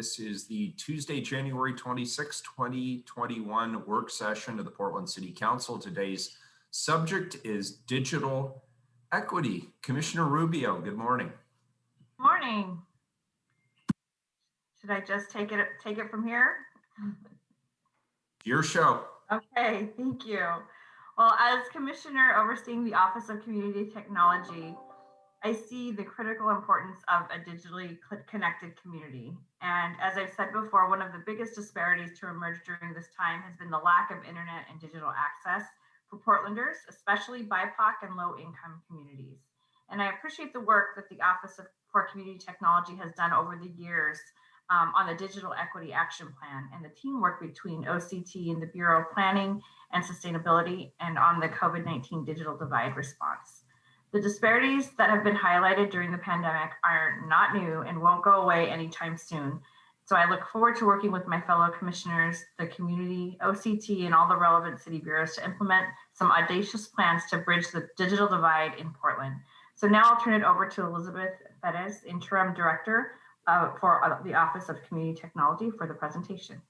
This is the Tuesday, January 26, 2021 work session of the Portland City Council. Today's subject is digital equity. Commissioner Rubio, good morning. Morning. Should I just take it from here? Your show. Okay, thank you. Well, as Commissioner overseeing the Office of Community Technology, I see the critical importance of a digitally connected community. And as I've said before, one of the biggest disparities to emerge during this time has been the lack of internet and digital access for Portlanders, especially BIPOC and low-income communities. And I appreciate the work that the Office for Community Technology has done over the years on the Digital Equity Action Plan and the teamwork between OCT and the Bureau of Planning and Sustainability and on the COVID-19 digital divide response. The disparities that have been highlighted during the pandemic are not new and won't go away anytime soon. So I look forward to working with my fellow commissioners, the community, OCT, and all the relevant city bureaus to implement some audacious plans to bridge the digital divide in Portland. So now I'll turn it over to Elizabeth Perez, Interim Director for the Office of Community Technology, for the presentation.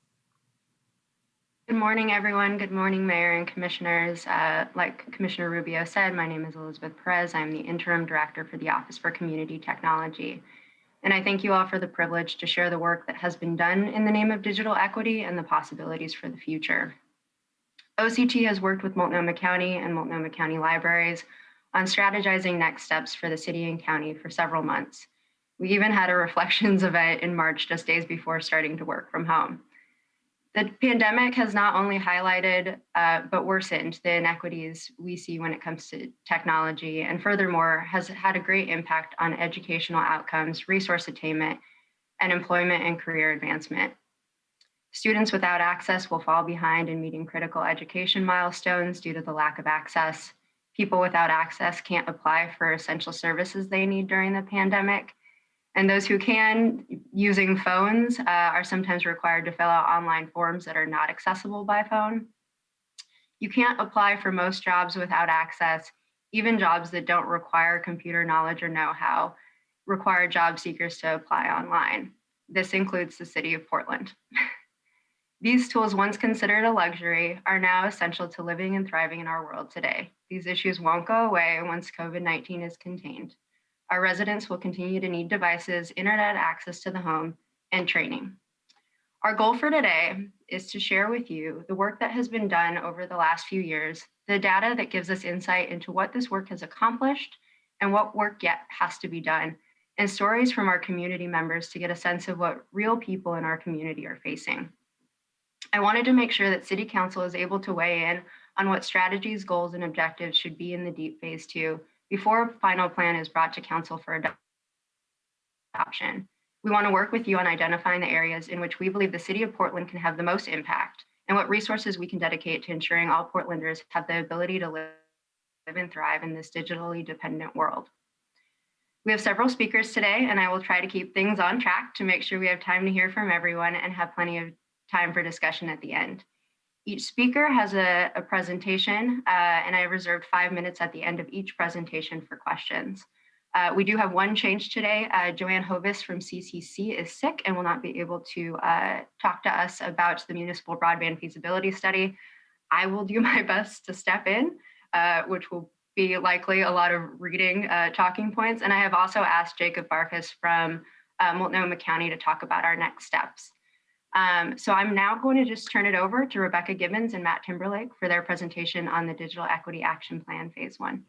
Good morning, everyone. Good morning, Mayor and Commissioners. Like Commissioner Rubio said, my name is Elizabeth Perez. I'm the Interim Director for the Office for Community Technology. And I thank you all for the privilege to share the work that has been done in the name of digital equity and the possibilities for the future. OCT has worked with Multnomah County and Multnomah County Libraries on strategizing next steps for the city and county for several months. We even had a reflections event in March, just days before starting to work from home. The pandemic has not only highlighted, but worsened the inequities we see when it comes to technology, and furthermore, has had a great impact on educational outcomes, resource attainment, and employment and career advancement. Students without access will fall behind in meeting critical education milestones due to the lack of access. People without access can't apply for essential services they need during the pandemic. And those who can, using phones, are sometimes required to fill out online forms that are not accessible by phone. You can't apply for most jobs without access. Even jobs that don't require computer knowledge or know-how require job seekers to apply online. This includes the city of Portland. These tools, once considered a luxury, are now essential to living and thriving in our world today. These issues won't go away once COVID-19 is contained. Our residents will continue to need devices, internet access to the home, and training. Our goal for today is to share with you the work that has been done over the last few years, the data that gives us insight into what this work has accomplished and what work yet has to be done, and stories from our community members to get a sense of what real people in our community are facing. I wanted to make sure that City Council is able to weigh in on what strategies, goals, and objectives should be in the DEEP Phase 2 before a final plan is brought to Council for adoption. We want to work with you on identifying the areas in which we believe the City of Portland can have the most impact and what resources we can dedicate to ensuring all Portlanders have the ability to live and thrive in this digitally dependent world. We have several speakers today, and I will try to keep things on track to make sure we have time to hear from everyone and have plenty of time for discussion at the end. Each speaker has a presentation, and I reserved 5 minutes at the end of each presentation for questions. We do have one change today. Joanne Hovis from CCC is sick and will not be able to talk to us about the municipal broadband feasibility study. I will do my best to step in, which will be likely a lot of reading talking points. And I have also asked Jacob Barkas from Multnomah County to talk about our next steps. So I'm now going to just turn it over to Rebecca Gibbons and Matt Timberlake for their presentation on the Digital Equity Action Plan Phase 1.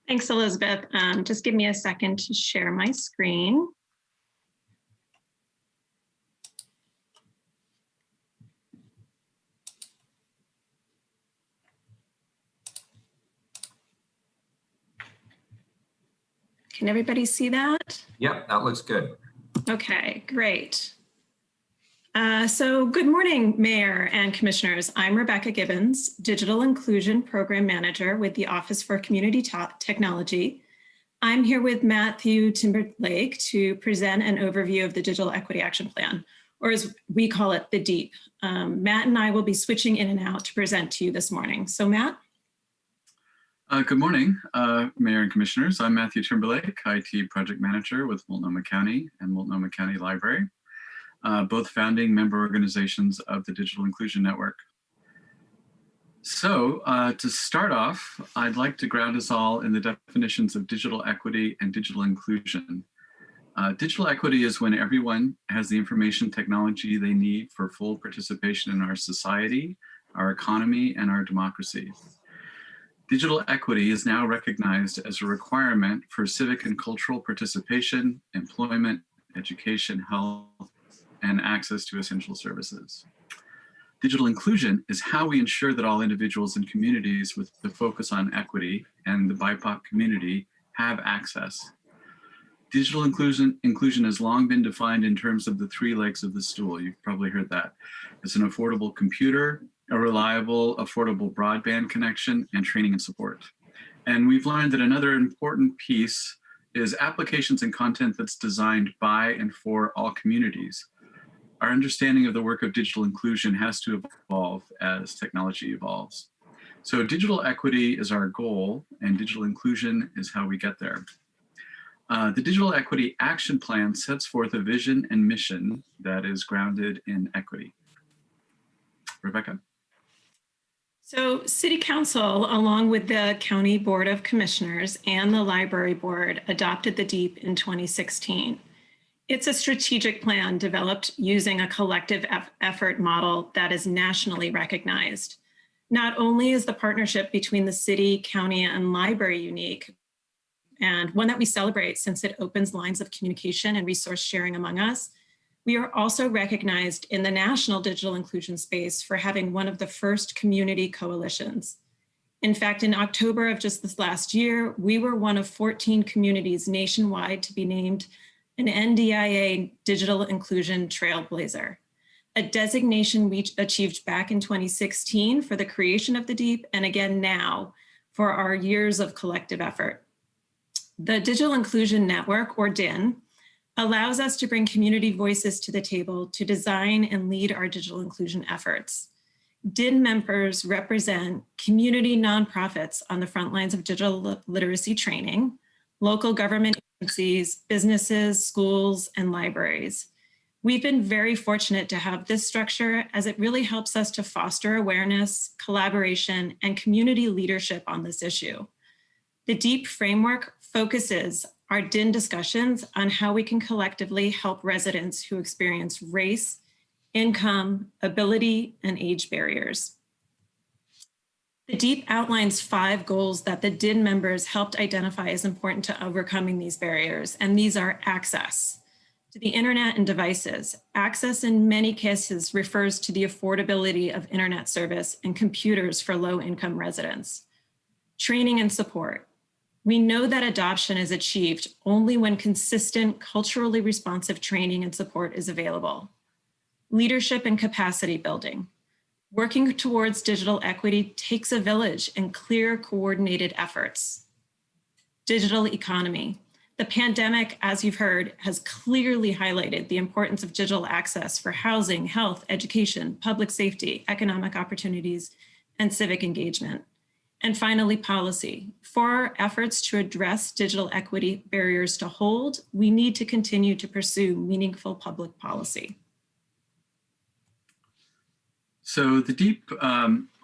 Thanks, Elizabeth. Just give me a second to share my screen. Can everybody see that? Yep, that looks good. Okay, great. So good morning, Mayor and Commissioners. I'm Rebecca Gibbons, Digital Inclusion Program Manager with the Office for Community Technology. I'm here with Matthew Timberlake to present an overview of the Digital Equity Action Plan, or as we call it, the DEEP. Matt and I will be switching in and out to present to you this morning. So Matt? Good morning, Mayor and Commissioners. I'm Matthew Timberlake, IT Project Manager with Multnomah County and Multnomah County Library. both founding member organizations of the Digital Inclusion Network. So to start off, I'd like to ground us all in the definitions of digital equity and digital inclusion. Digital equity is when everyone has the information technology they need for full participation in our society, our economy, and our democracy. Digital equity is now recognized as a requirement for civic and cultural participation, employment, education, health, and access to essential services. Digital inclusion is how we ensure that all individuals and communities with the focus on equity and the BIPOC community have access. Digital inclusion has long been defined in terms of the three legs of the stool. You've probably heard that. It's an affordable computer, a reliable, affordable broadband connection, and training and support. And we've learned that another important piece is applications and content that's designed by and for all communities. Our understanding of the work of digital inclusion has to evolve as technology evolves. So digital equity is our goal, and digital inclusion is how we get there. The Digital Equity Action Plan sets forth a vision and mission that is grounded in equity. Rebecca? So City Council, along with the County Board of Commissioners and the Library Board, adopted the DEEP in 2016. It's a strategic plan developed using a collective effort model that is nationally recognized. Not only is the partnership between the city, county, and library unique, and one that we celebrate since it opens lines of communication and resource sharing among us, we are also recognized in the national digital inclusion space for having one of the first community coalitions. In fact, in October of just this last year, we were one of 14 communities nationwide to be named an NDIA Digital Inclusion Trailblazer, a designation we achieved back in 2016 for the creation of the DEEP, and again now for our years of collective effort. The Digital Inclusion Network, or DIN, allows us to bring community voices to the table to design and lead our digital inclusion efforts. DIN members represent community nonprofits on the front lines of digital literacy training, local government agencies, businesses, schools, and libraries. We've been very fortunate to have this structure as it really helps us to foster awareness, collaboration, and community leadership on this issue. The DEEP framework focuses our DIN discussions on how we can collectively help residents who experience race, income, ability, and age barriers. The DEEP outlines 5 goals that the DIN members helped identify as important to overcoming these barriers, and these are access to the internet and devices. Access in many cases refers to the affordability of internet service and computers for low-income residents. Training and support. We know that adoption is achieved only when consistent, culturally responsive training and support is available. Leadership and capacity building. Working towards digital equity takes a village and clear, coordinated efforts. Digital economy. The pandemic, as you've heard, has clearly highlighted the importance of digital access for housing, health, education, public safety, economic opportunities, and civic engagement. And finally, policy. For our efforts to address digital equity barriers to hold, we need to continue to pursue meaningful public policy. So the DEEP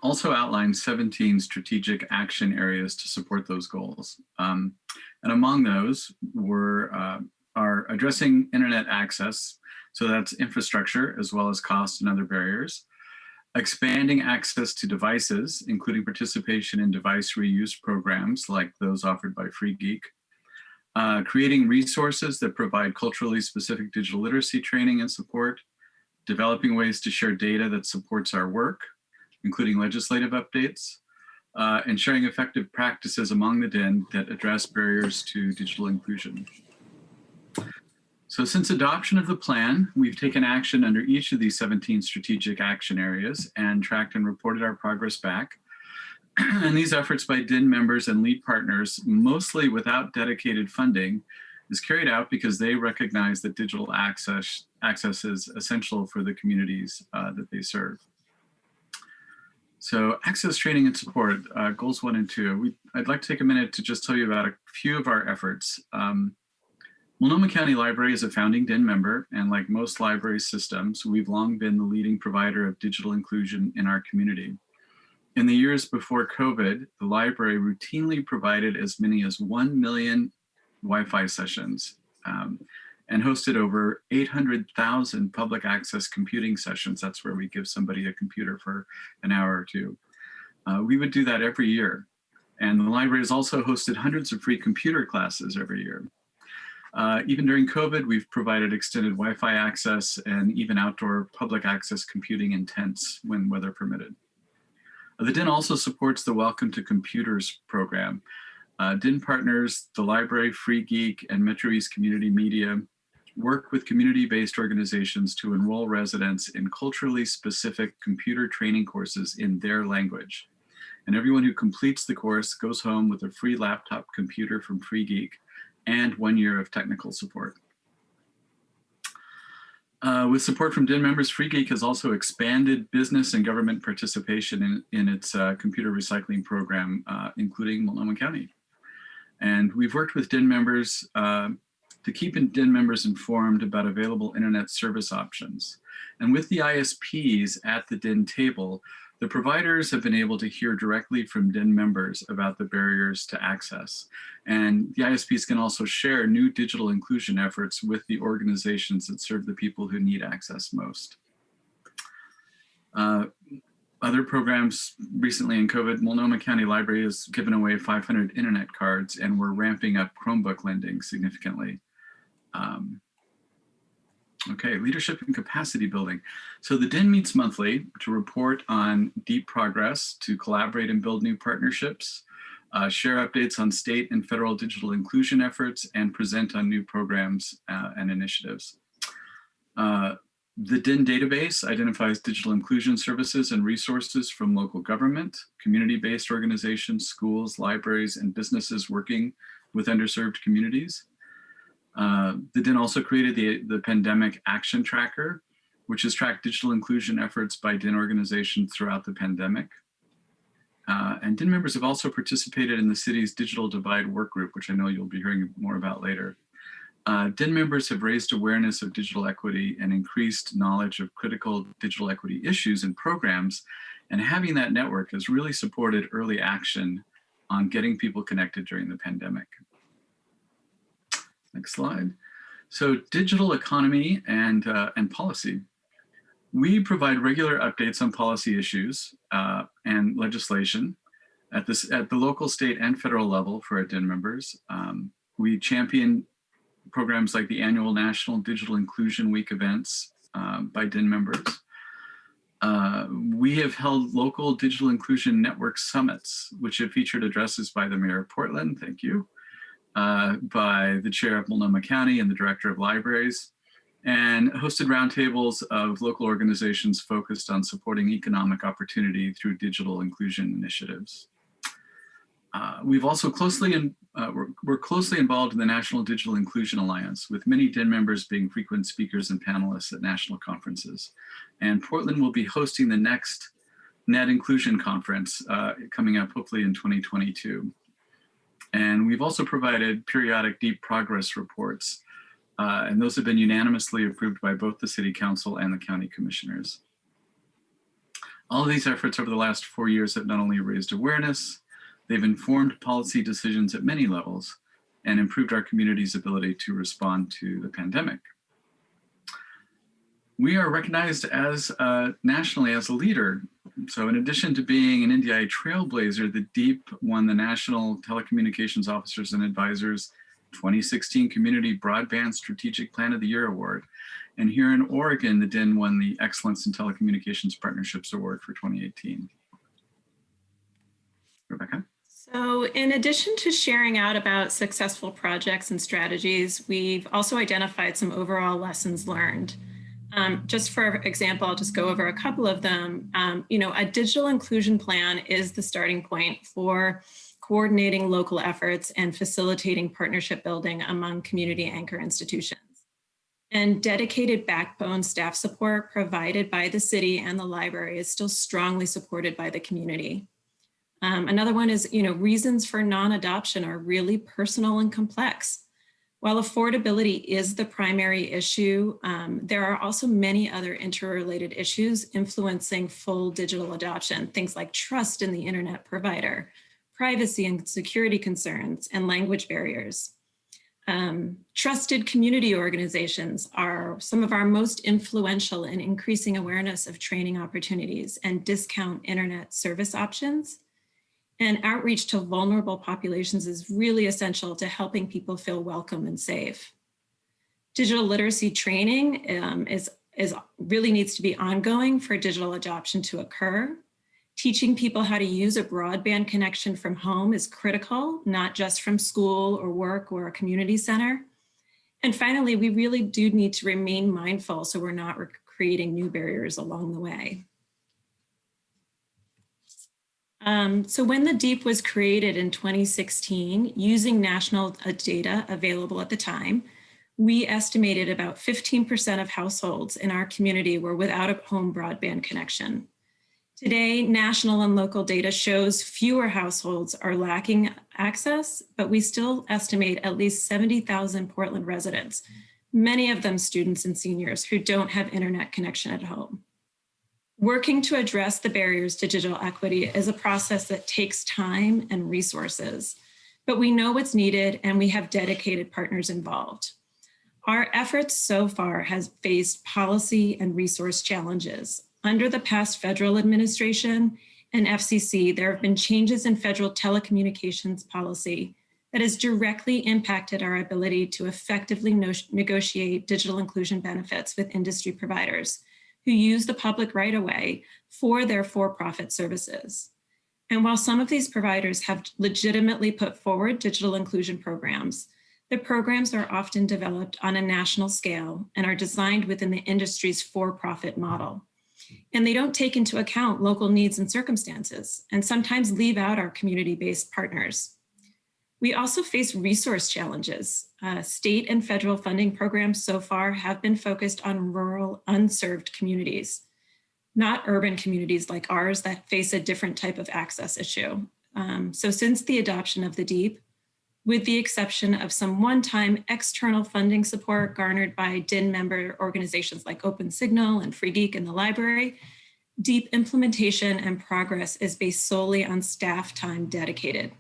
also outlines 17 strategic action areas to support those goals. And among those are addressing internet access, so that's infrastructure as well as cost and other barriers. Expanding access to devices, including participation in device reuse programs like those offered by Free Geek. Creating resources that provide culturally specific digital literacy training and support. Developing ways to share data that supports our work, including legislative updates. And sharing effective practices among the DIN that address barriers to digital inclusion. So since adoption of the plan, we've taken action under each of these 17 strategic action areas and tracked and reported our progress back. And these efforts by DIN members and lead partners, mostly without dedicated funding, is carried out because they recognize that digital access is essential for the communities that they serve. So access, training, and support, goals 1 and 2. I'd like to take a minute to just tell you about a few of our efforts. Multnomah County Library is a founding DIN member, and like most library systems, we've long been the leading provider of digital inclusion in our community. In the years before COVID, the library routinely provided as many as 1 million Wi-Fi sessions and hosted over 800,000 public access computing sessions. That's where we give somebody a computer for an hour or two. We would do that every year. And the library has also hosted hundreds of free computer classes every year. Even during COVID, we've provided extended Wi-Fi access and even outdoor public access computing in tents when weather permitted. The DIN also supports the Welcome to Computers program. DIN partners, the library, Free Geek, and Metro East Community Media work with community-based organizations to enroll residents in culturally specific computer training courses in their language. And everyone who completes the course goes home with a free laptop computer from Free Geek and 1 year of technical support. With support from DIN members, Free Geek has also expanded business and government participation in its computer recycling program, including Multnomah County. And we've worked with DIN members to keep DIN members informed about available internet service options. And with the ISPs at the DIN table, the providers have been able to hear directly from DIN members about the barriers to access. And the ISPs can also share new digital inclusion efforts with the organizations that serve the people who need access most. Other programs recently in COVID, Multnomah County Library has given away 500 internet cards, and we're ramping up Chromebook lending significantly. Okay, leadership and capacity building. So the DIN meets monthly to report on deep progress, to collaborate and build new partnerships, share updates on state and federal digital inclusion efforts, and present on new programs and initiatives. The DIN database identifies digital inclusion services and resources from local government, community-based organizations, schools, libraries, and businesses working with underserved communities. The DIN also created the Pandemic Action Tracker, which has tracked digital inclusion efforts by DIN organizations throughout the pandemic. And DIN members have also participated in the city's Digital Divide Work Group, which I know you'll be hearing more about later. DIN members have raised awareness of digital equity and increased knowledge of critical digital equity issues and programs. And having that network has really supported early action on getting people connected during the pandemic. Next slide. So digital economy and policy. We provide regular updates on policy issues and legislation at the local, state, and federal level for our DIN members. We champion programs like the annual National Digital Inclusion Week events by DIN members. We have held local digital inclusion network summits, which have featured addresses by the Mayor of Portland, thank you, by the Chair of Multnomah County and the Director of Libraries, and hosted roundtables of local organizations focused on supporting economic opportunity through digital inclusion initiatives. We've also we're closely involved in the National Digital Inclusion Alliance, with many DIN members being frequent speakers and panelists at national conferences. And Portland will be hosting the next Net Inclusion Conference coming up hopefully in 2022. And we've also provided periodic deep progress reports, and those have been unanimously approved by both the City Council and the County Commissioners. All of these efforts over the last 4 years have not only raised awareness, they've informed policy decisions at many levels and improved our community's ability to respond to the pandemic. We are recognized as nationally as a leader. So in addition to being an NDI trailblazer, the DEEP won the National Telecommunications Officers and Advisors 2016 Community Broadband Strategic Plan of the Year Award. And here in Oregon, the DIN won the Excellence in Telecommunications Partnerships Award for 2018. Rebecca? So in addition to sharing out about successful projects and strategies, we've also identified some overall lessons learned. Just for example, I'll just go over a couple of them. A digital inclusion plan is the starting point for coordinating local efforts and facilitating partnership building among community anchor institutions. And dedicated backbone staff support provided by the city and the library is still strongly supported by the community. Another one is, reasons for non-adoption are really personal and complex. While affordability is the primary issue, there are also many other interrelated issues influencing full digital adoption, things like trust in the internet provider, privacy and security concerns, and language barriers. Trusted community organizations are some of our most influential in increasing awareness of training opportunities and discount internet service options. And outreach to vulnerable populations is really essential to helping people feel welcome and safe. Digital literacy training really needs to be ongoing for digital adoption to occur. Teaching people how to use a broadband connection from home is critical, not just from school or work or a community center. And finally, we really do need to remain mindful so we're not creating new barriers along the way. So when the DEEP was created in 2016, using national data available at the time, we estimated about 15% of households in our community were without a home broadband connection. Today, national and local data shows fewer households are lacking access, but we still estimate at least 70,000 Portland residents, many of them students and seniors who don't have internet connection at home. Working to address the barriers to digital equity is a process that takes time and resources, but we know what's needed and we have dedicated partners involved. Our efforts so far has faced policy and resource challenges. Under the past federal administration and FCC, there have been changes in federal telecommunications policy that has directly impacted our ability to effectively negotiate digital inclusion benefits with industry providers who use the public right-of-way for their for-profit services. And while some of these providers have legitimately put forward digital inclusion programs, the programs are often developed on a national scale and are designed within the industry's for-profit model. And they don't take into account local needs and circumstances, and sometimes leave out our community-based partners. We also face resource challenges. State and federal funding programs so far have been focused on rural, unserved communities, not urban communities like ours that face a different type of access issue. So since the adoption of the DEEP, with the exception of some one-time external funding support garnered by DIN member organizations like OpenSignal and Free Geek and the library, DEEP implementation and progress is based solely on staff time dedicated.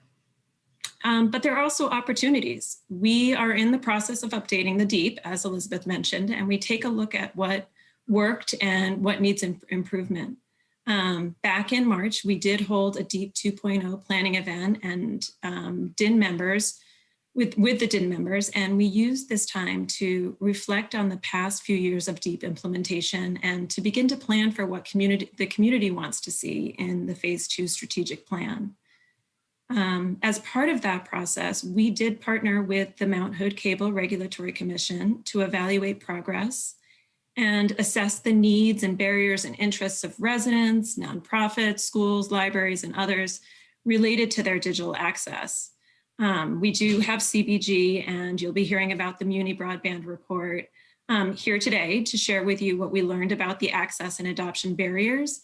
But there are also opportunities. We are in the process of updating the DEEP, as Elizabeth mentioned, and we take a look at what worked and what needs improvement. Back in March, we did hold a DEEP 2.0 planning event and DIN members, with the DIN members, and we used this time to reflect on the past few years of DEEP implementation and to begin to plan for what the community wants to see in the Phase 2 strategic plan. As part of that process, we did partner with the Mount Hood Cable Regulatory Commission to evaluate progress and assess the needs and barriers and interests of residents, nonprofits, schools, libraries, and others related to their digital access. We do have CBG, and you'll be hearing about the Muni Broadband Report here today to share with you what we learned about the access and adoption barriers,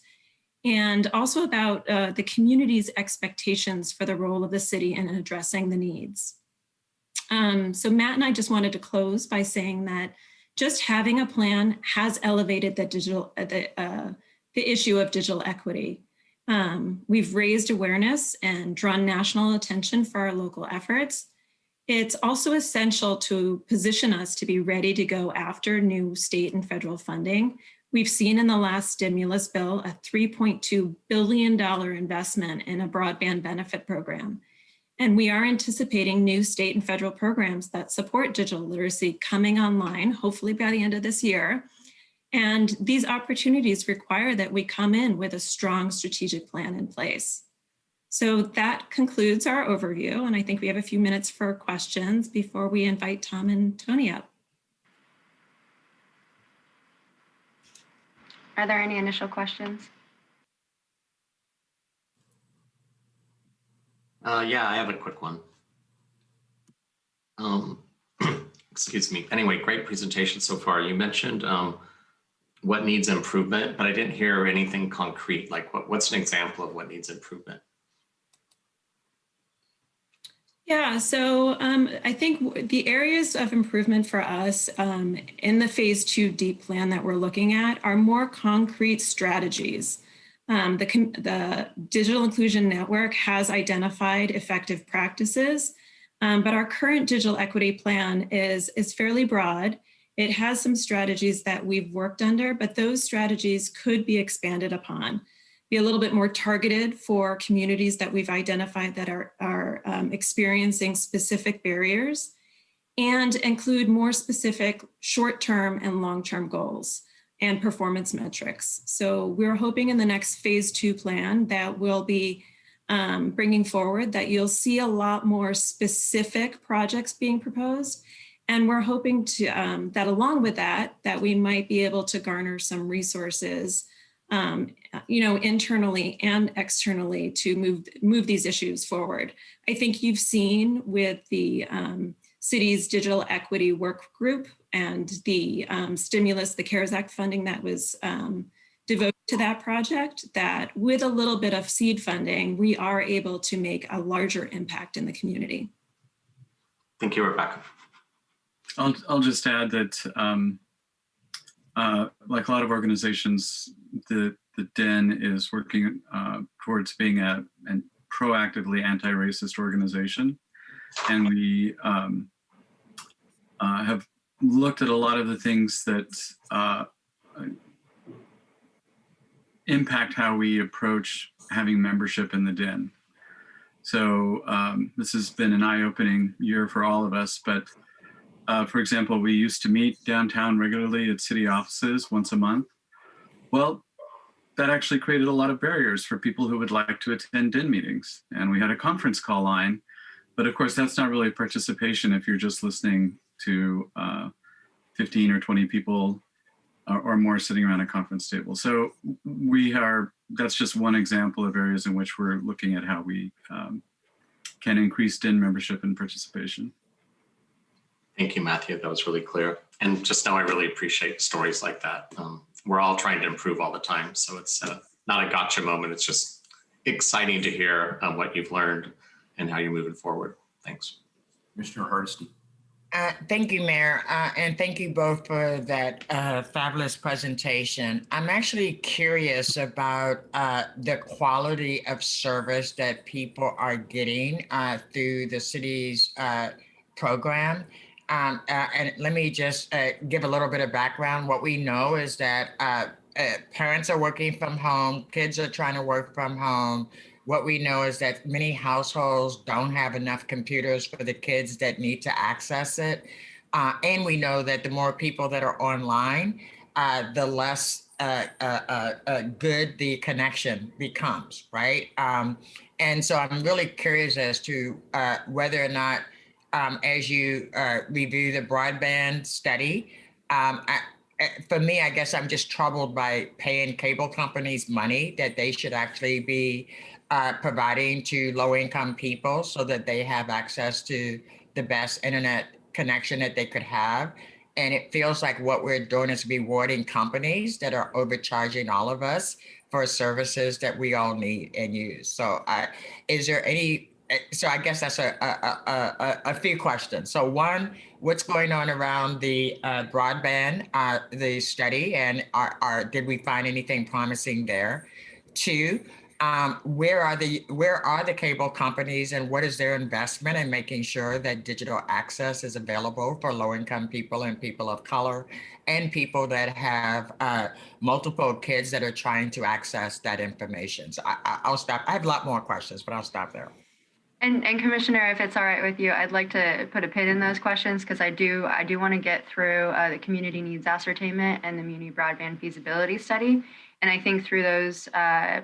and also about the community's expectations for the role of the city in addressing the needs. So Matt and I just wanted to close by saying that just having a plan has elevated the issue of digital equity. We've raised awareness and drawn national attention for our local efforts. It's also essential to position us to be ready to go after new state and federal funding. We've seen in the last stimulus bill a $3.2 billion investment in a broadband benefit program. And we are anticipating new state and federal programs that support digital literacy coming online, hopefully by the end of this year. And these opportunities require that we come in with a strong strategic plan in place. So that concludes our overview. And I think we have a few minutes for questions before we invite Tom and Tony up. Are there any initial questions? Yeah, I have a quick one. Excuse me. Anyway, great presentation so far. You mentioned what needs improvement, but I didn't hear anything concrete. Like what's an example of what needs improvement? Yeah, so I think the areas of improvement for us in the phase 2 deep plan that we're looking at are more concrete strategies. The Digital Inclusion Network has identified effective practices, but our current digital equity plan is fairly broad. It has some strategies that we've worked under, but those strategies could be expanded upon, be a little bit more targeted for communities that we've identified that are experiencing specific barriers, and include more specific short-term and long-term goals and performance metrics. So we're hoping in the next phase 2 plan that we'll be bringing forward that you'll see a lot more specific projects being proposed. And we're hoping to that along with that we might be able to garner some resources internally and externally to move these issues forward. I think you've seen with the city's digital equity work group and the stimulus, the CARES Act funding that was devoted to that project, that with a little bit of seed funding, we are able to make a larger impact in the community. Thank you, Rebecca. I'll just add that like a lot of organizations, the DEN is working towards being a proactively anti-racist organization. And we have looked at a lot of the things that impact how we approach having membership in the DEN. So this has been an eye-opening year for all of us, but for example, we used to meet downtown regularly at city offices once a month. Well, that actually created a lot of barriers for people who would like to attend DEN meetings. And we had a conference call line, but of course that's not really participation if you're just listening to 15 or 20 people or more sitting around a conference table. So that's just one example of areas in which we're looking at how we can increase DEN membership and participation. Thank you, Matthew. That was really clear. And just know I really appreciate stories like that. We're all trying to improve all the time. So it's not a gotcha moment. It's just exciting to hear what you've learned and how you're moving forward. Thanks. Commissioner Hardesty. Thank you, Mayor, and thank you both for that fabulous presentation. I'm actually curious about the quality of service that people are getting through the city's program. And let me just give a little bit of background. What we know is that parents are working from home, kids are trying to work from home. What we know is that many households don't have enough computers for the kids that need to access it. And we know that the more people that are online, the less good the connection becomes, right? And so I'm really curious as to whether or not, as you review the broadband study, for me, I guess I'm just troubled by paying cable companies money that they should actually be providing to low-income people so that they have access to the best internet connection that they could have. And it feels like what we're doing is rewarding companies that are overcharging all of us for services that we all need and use. So is there any, so I guess that's a few questions. So one, what's going on around the broadband, the study, and did we find anything promising there? Two, where are the cable companies and what is their investment in making sure that digital access is available for low-income people and people of color and people that have multiple kids that are trying to access that information? So I'll stop. I have a lot more questions, but I'll stop there. And Commissioner, if it's all right with you, I'd like to put a pin in those questions because I do want to get through the community needs ascertainment and the muni broadband feasibility study. And I think through those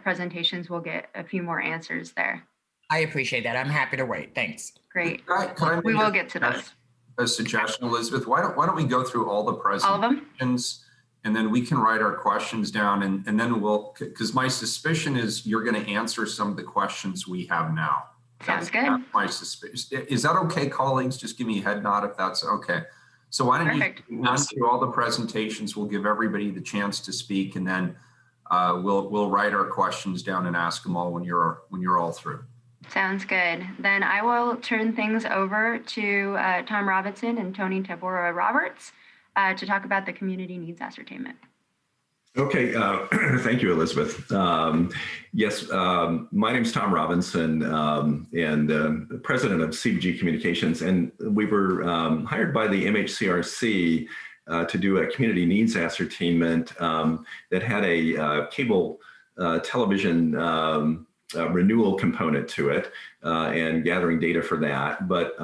presentations, we'll get a few more answers there. I appreciate that. I'm happy to wait. Thanks. Great. Can I We will get to those. A suggestion, Elizabeth, why don't we go through all the presentations? All of them? And then we can write our questions down and then we'll, because my suspicion is you're going to answer some of the questions we have now. Sounds good. That's my suspicion. Is that okay, colleagues? Just give me a head nod if that's okay. So why don't you run through all the presentations? We'll give everybody the chance to speak, and then we'll write our questions down and ask them all when you're all through. Sounds good. Then I will turn things over to Tom Robinson and Tony Tabora Roberts to talk about the community needs ascertainment. Okay, thank you, Elizabeth. Yes, my name is Tom Robinson and president of CBG Communications, and we were hired by the MHCRC to do a community needs ascertainment that had a cable television renewal component to it and gathering data for that, but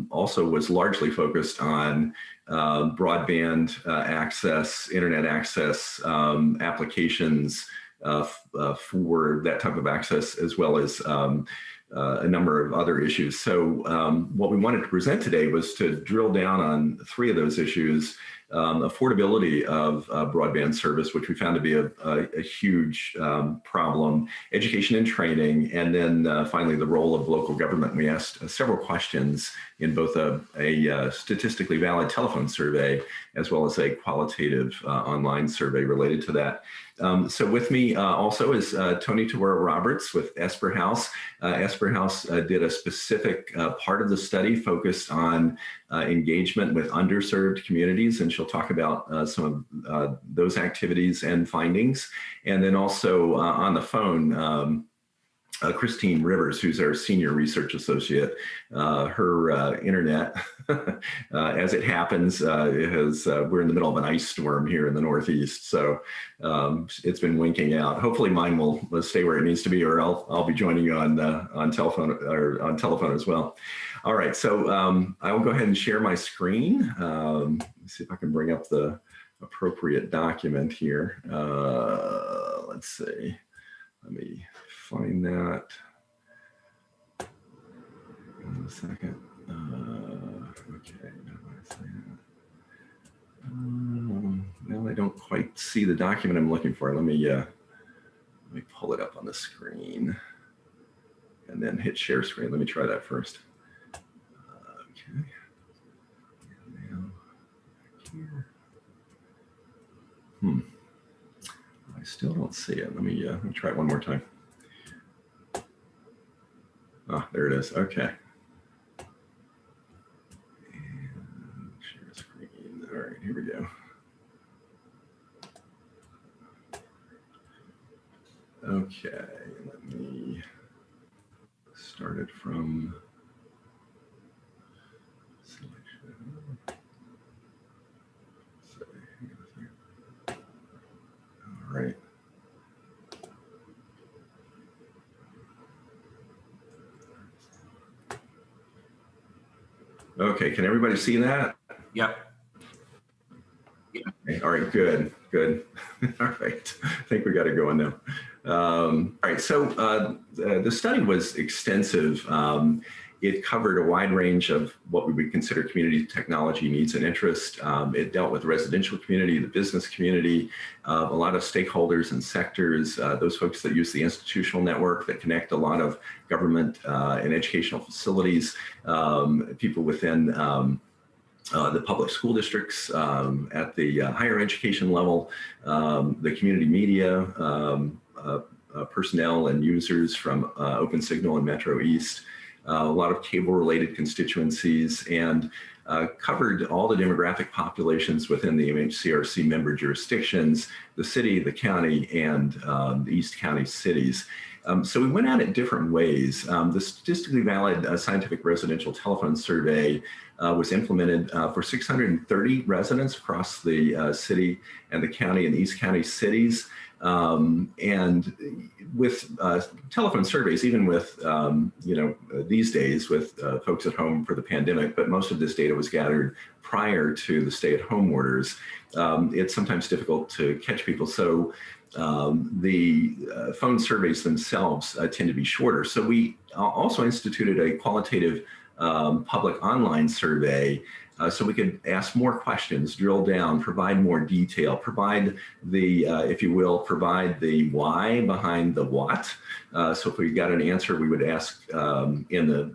also was largely focused on broadband access, internet access, applications for that type of access, as well as a number of other issues. So what we wanted to present today was to drill down on 3 of those issues. Affordability of broadband service, which we found to be a huge problem, education and training, and then finally the role of local government. We asked several questions in both a statistically valid telephone survey as well as a qualitative online survey related to that. So with me also is Tony Tabora Roberts with Esper House. Esper House did a specific part of the study focused on engagement with underserved communities, and she'll talk about some of those activities and findings. And then also on the phone, Christine Rivers, who's our senior research associate. Her internet, as it happens, we're in the middle of an ice storm here in the Northeast, so it's been winking out. Hopefully mine will stay where it needs to be, or I'll be joining you on telephone as well. All right, so I will go ahead and share my screen. Let's see if I can bring up the appropriate document here. Let's see. Let me find that in a second. Okay, now I don't quite see the document I'm looking for. Let me pull it up on the screen and then hit share screen. Let me try that first. Okay. Now here. I still don't see it. Let me try it one more time. Ah, there it is. Okay. And share screen. All right, here we go. Okay, let me start it from selection. All right. Okay, can everybody see that? Yep. Okay, all right, good. All right, I think we got it going now. All right, so the study was extensive. It covered a wide range of what we would consider community technology needs and interest. It dealt with the residential community, the business community, a lot of stakeholders and sectors, those folks that use the institutional network that connect a lot of government and educational facilities, people within the public school districts at the higher education level, the community media, personnel and users from OpenSignal and Metro East, a lot of cable-related constituencies, and covered all the demographic populations within the MHCRC member jurisdictions, the city, the county, and the East County cities. So we went at it different ways. The statistically valid scientific residential telephone survey was implemented for 630 residents across the city and the county and East County cities. And with telephone surveys, even with, these days with folks at home for the pandemic, but most of this data was gathered prior to the stay-at-home orders, it's sometimes difficult to catch people. So the phone surveys themselves tend to be shorter. So we also instituted a qualitative public online survey so we could ask more questions, drill down, provide more detail, provide the, if you will, provide the why behind the what. So if we got an answer, we would ask in the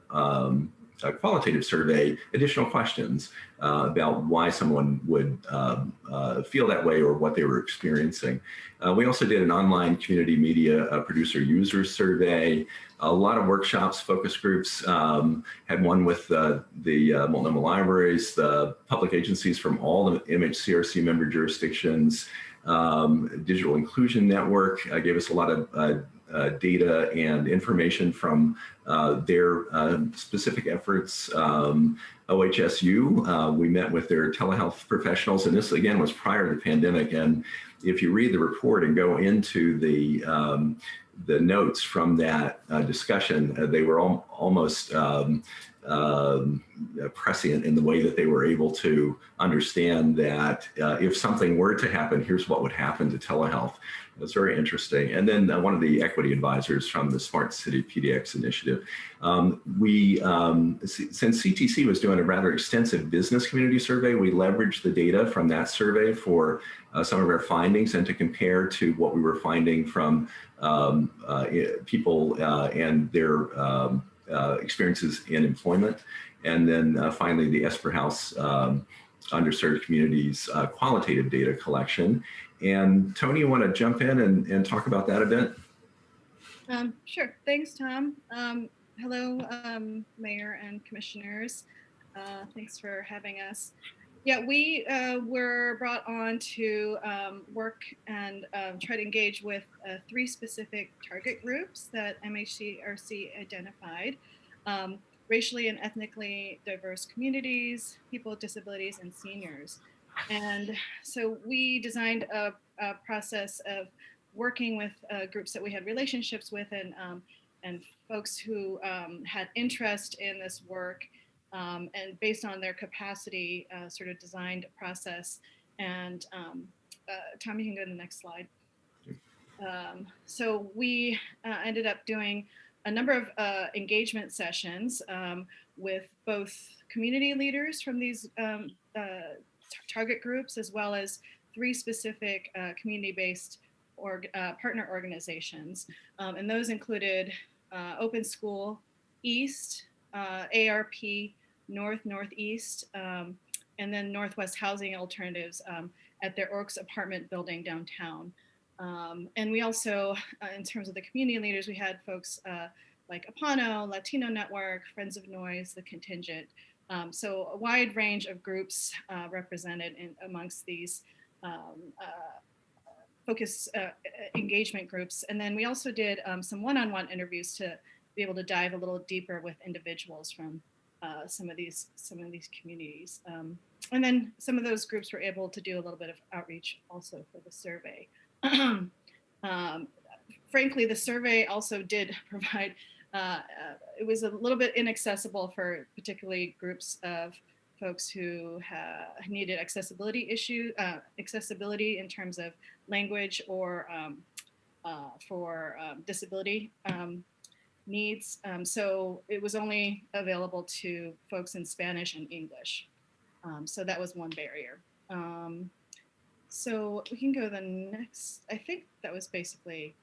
qualitative survey additional questions about why someone would feel that way or what they were experiencing. We also did an online community media producer user survey, a lot of workshops, focus groups, had one with the Multnomah libraries, the public agencies from all the MHCRC member jurisdictions, Digital Inclusion Network gave us a lot of data and information from their specific efforts. OHSU, we met with their telehealth professionals, and this again was prior to the pandemic. And if you read the report and go into the notes from that discussion, they were almost prescient in the way that they were able to understand that if something were to happen, here's what would happen to telehealth. It's very interesting. And then one of the equity advisors from the Smart City PDX initiative, since CTC was doing a rather extensive business community survey, we leveraged the data from that survey for some of our findings and to compare to what we were finding from people and their experiences in employment. And then finally, the Esper House Underserved Communities qualitative data collection. And Tony, you want to jump in and talk about that a bit? Sure. Thanks, Tom. Hello, Mayor and Commissioners. Thanks for having us. Yeah, we were brought on to work and try to engage with 3 specific target groups that MHCRC identified. Racially and ethnically diverse communities, people with disabilities, and seniors. And so we designed a process of working with groups that we had relationships with and folks who had interest in this work, and based on their capacity, sort of designed a process. And Tom, you can go to the next slide. So we ended up doing a number of engagement sessions with both community leaders from these target groups, as well as 3 specific community-based partner organizations. And those included Open School East, ARP Northeast, and then Northwest Housing Alternatives at their Orks apartment building downtown. And we also, in terms of the community leaders, we had folks like Apano, Latino Network, Friends of Noise, The Contingent. So a wide range of groups represented amongst these focus engagement groups. And then we also did some one-on-one interviews to be able to dive a little deeper with individuals from some of these communities. And then some of those groups were able to do a little bit of outreach also for the survey. Frankly, the survey also did provide, it was a little bit inaccessible for particularly groups of folks who needed accessibility accessibility in terms of language or for disability needs. So it was only available to folks in Spanish and English. So that was one barrier. So we can go to the next. I think that was basically,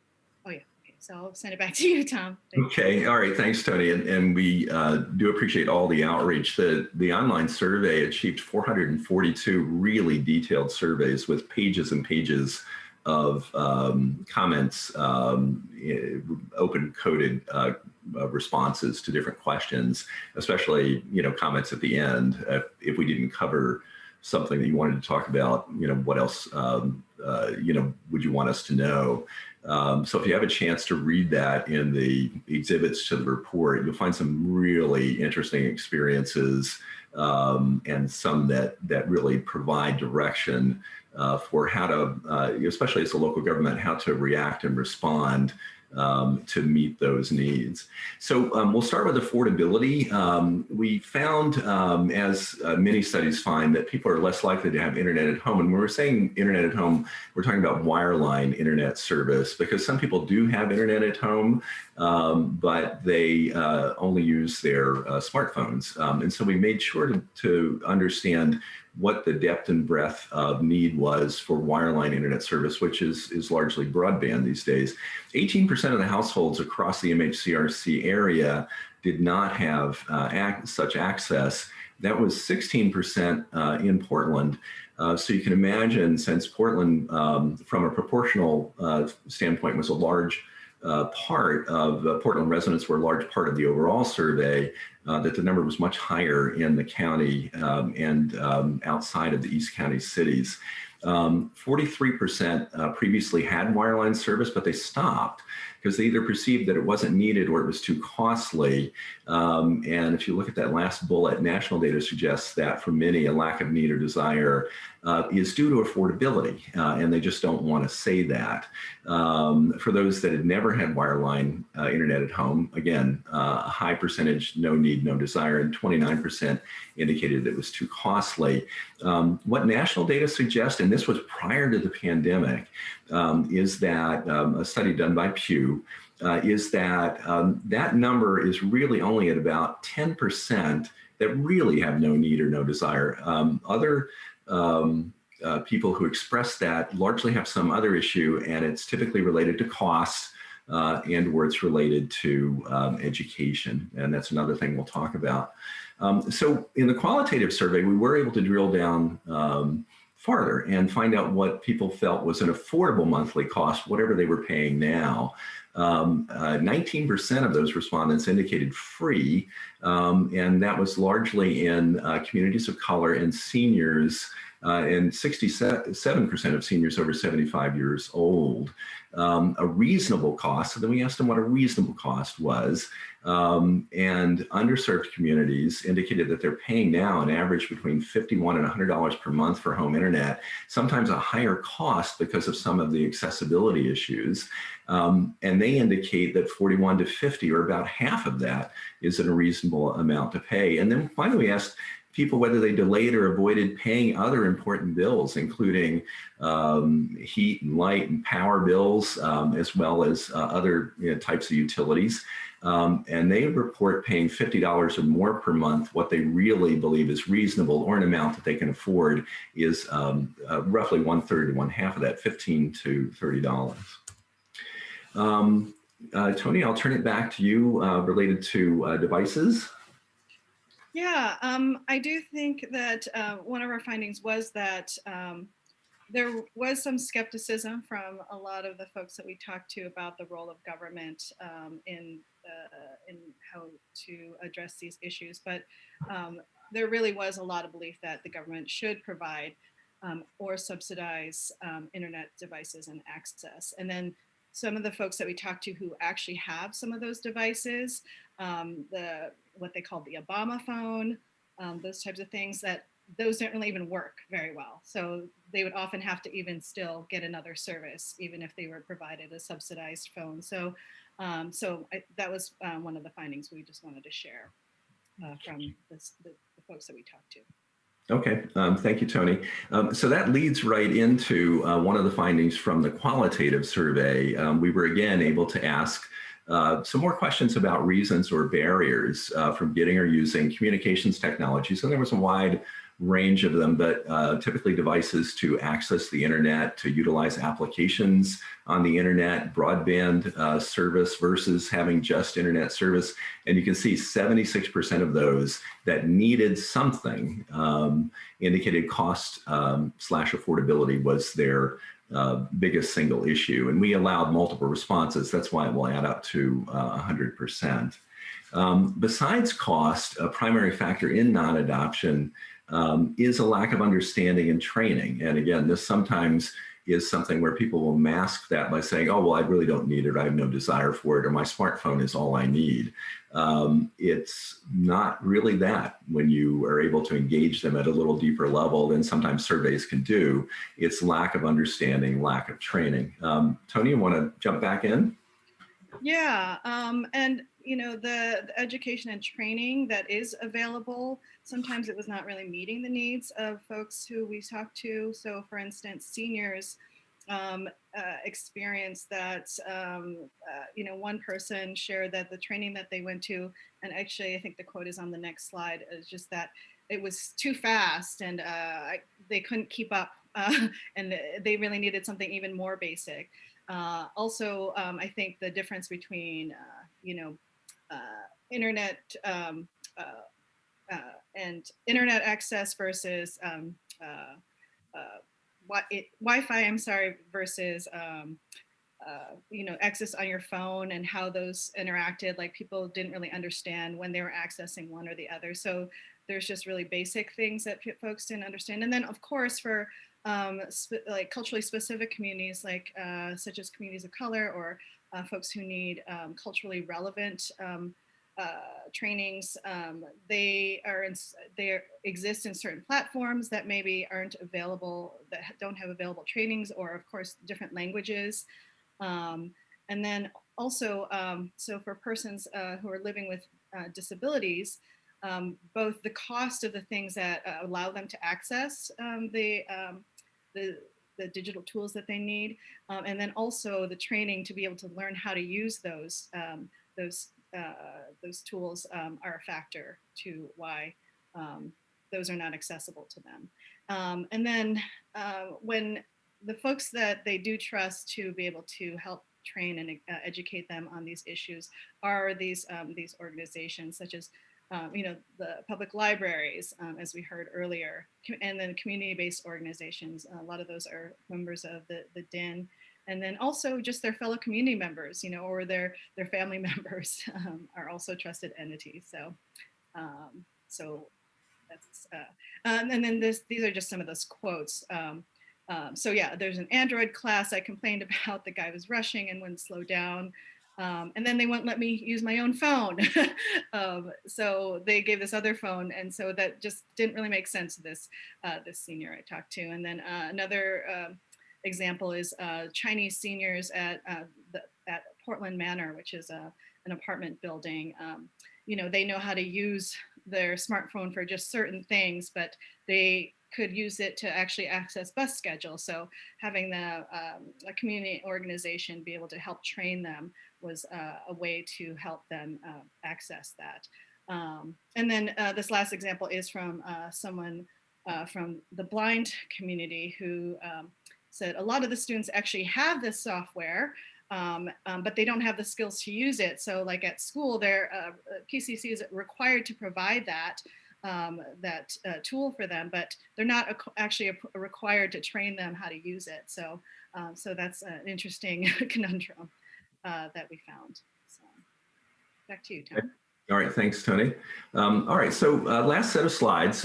oh yeah. Okay, so I'll send it back to you, Tom. Okay, all right, thanks, Tony. And we do appreciate all the outreach. The online survey achieved 442 really detailed surveys with pages and pages of comments, open coded responses to different questions, especially, comments at the end. If we didn't cover something that you wanted to talk about, what else, would you want us to know? So if you have a chance to read that in the exhibits to the report, you'll find some really interesting experiences and some that really provide direction for how to, especially as a local government, how to react and respond to meet those needs. So we'll start with affordability. We found, as many studies find, that people are less likely to have internet at home. And when we're saying internet at home, we're talking about wireline internet service, because some people do have internet at home, but they only use their smartphones. And so we made sure to understand what the depth and breadth of need was for wireline internet service, which is largely broadband these days. 18% of the households across the MHCRC area did not have such access. That was 16% in Portland. So you can imagine, since Portland, from a proportional standpoint, was a large part of Portland residents were a large part of the overall survey, that the number was much higher in the county and outside of the East County cities. 43% previously had wireline service, but they stopped because they either perceived that it wasn't needed or it was too costly. And if you look at that last bullet, national data suggests that for many, a lack of need or desire is due to affordability, and they just don't want to say that. For those that had never had wireline internet at home, again, a high percentage, no need, no desire, and 29% indicated it was too costly. What national data suggests, and this was prior to the pandemic, is that a study done by Pew is that that number is really only at about 10% that really have no need or no desire. Other people who express that largely have some other issue, and it's typically related to cost and or it's related to education. And that's another thing we'll talk about. So in the qualitative survey, we were able to drill down farther and find out what people felt was an affordable monthly cost, whatever they were paying now. 19% of those respondents indicated free, and that was largely in communities of color and seniors, and 67% of seniors over 75 years old. A reasonable cost, so then we asked them what a reasonable cost was, and underserved communities indicated that they're paying now an average between $51 and $100 per month for home internet, sometimes a higher cost because of some of the accessibility issues. And they indicate that 41 to 50, or about half of that, is a reasonable amount to pay. And then finally, we asked people whether they delayed or avoided paying other important bills, including heat and light and power bills, as well as other types of utilities. And they report paying $50 or more per month. What they really believe is reasonable, or an amount that they can afford, is roughly 1/3 to 1/2 of that, $15 to $30. Tony, I'll turn it back to you related to devices. Yeah, I do think that one of our findings was that there was some skepticism from a lot of the folks that we talked to about the role of government in how to address these issues. But there really was a lot of belief that the government should provide or subsidize internet devices and access. And then some of the folks that we talked to who actually have some of those devices, what they call the Obama phone, those types of things, that those don't really even work very well. So they would often have to even still get another service, even if they were provided a subsidized phone. So, that was one of the findings we just wanted to share from the folks that we talked to. Okay, thank you, Tony. So that leads right into one of the findings from the qualitative survey. We were again able to ask some more questions about reasons or barriers from getting or using communications technologies. And there was a wide range of them, but typically devices to access the internet, to utilize applications on the internet, broadband service versus having just internet service. And you can see 76% of those that needed something indicated cost / affordability was their biggest single issue. And we allowed multiple responses. That's why it will add up to 100%. Besides cost, a primary factor in non-adoption is a lack of understanding and training. And again, this sometimes is something where people will mask that by saying, oh, well, I really don't need it. I have no desire for it, or my smartphone is all I need. It's not really that. When you are able to engage them at a little deeper level than sometimes surveys can do, it's lack of understanding, lack of training. Tony, you want to jump back in? Yeah, and the education and training that is available, sometimes it was not really meeting the needs of folks who we talked to. So for instance, seniors experienced that, one person shared that the training that they went to, and actually I think the quote is on the next slide, is just that it was too fast, and they couldn't keep up, and they really needed something even more basic. Also, I think the difference between internet and internet access versus Wi-Fi, I'm sorry, versus access on your phone, and how those interacted. Like, people didn't really understand when they were accessing one or the other. So there's just really basic things that folks didn't understand. And then, of course, for like culturally specific communities, like such as communities of color, or folks who need culturally relevant trainings, they exist in certain platforms that maybe aren't available, that don't have available trainings, or of course different languages. And then also, so for persons who are living with disabilities, both the cost of the things that allow them to access the digital tools that they need, and then also the training to be able to learn how to use those tools are a factor to why those are not accessible to them. And then when the folks that they do trust to be able to help train and educate them on these issues are these organizations, such as the public libraries, as we heard earlier, and then community-based organizations. A lot of those are members of the DIN, and then also just their fellow community members, or their family members are also trusted entities. So, that's and then these are just some of those quotes. So yeah, there's an Android class I complained about. The guy was rushing and wouldn't slow down. And then they wouldn't let me use my own phone. So they gave this other phone. And so that just didn't really make sense to this senior I talked to. And then another example is Chinese seniors at Portland Manor, which is an apartment building. They know how to use their smartphone for just certain things, but they could use it to actually access bus schedules. So having a community organization be able to help train them was a way to help them access that. And then this last example is from someone from the blind community who said a lot of the students actually have this software, but they don't have the skills to use it. So like at school, their PCC is required to provide that tool for them, but they're not actually required to train them how to use it. So, so that's an interesting conundrum that we found. So back to you, Tom. All right, thanks, Tony. All right, so last set of slides.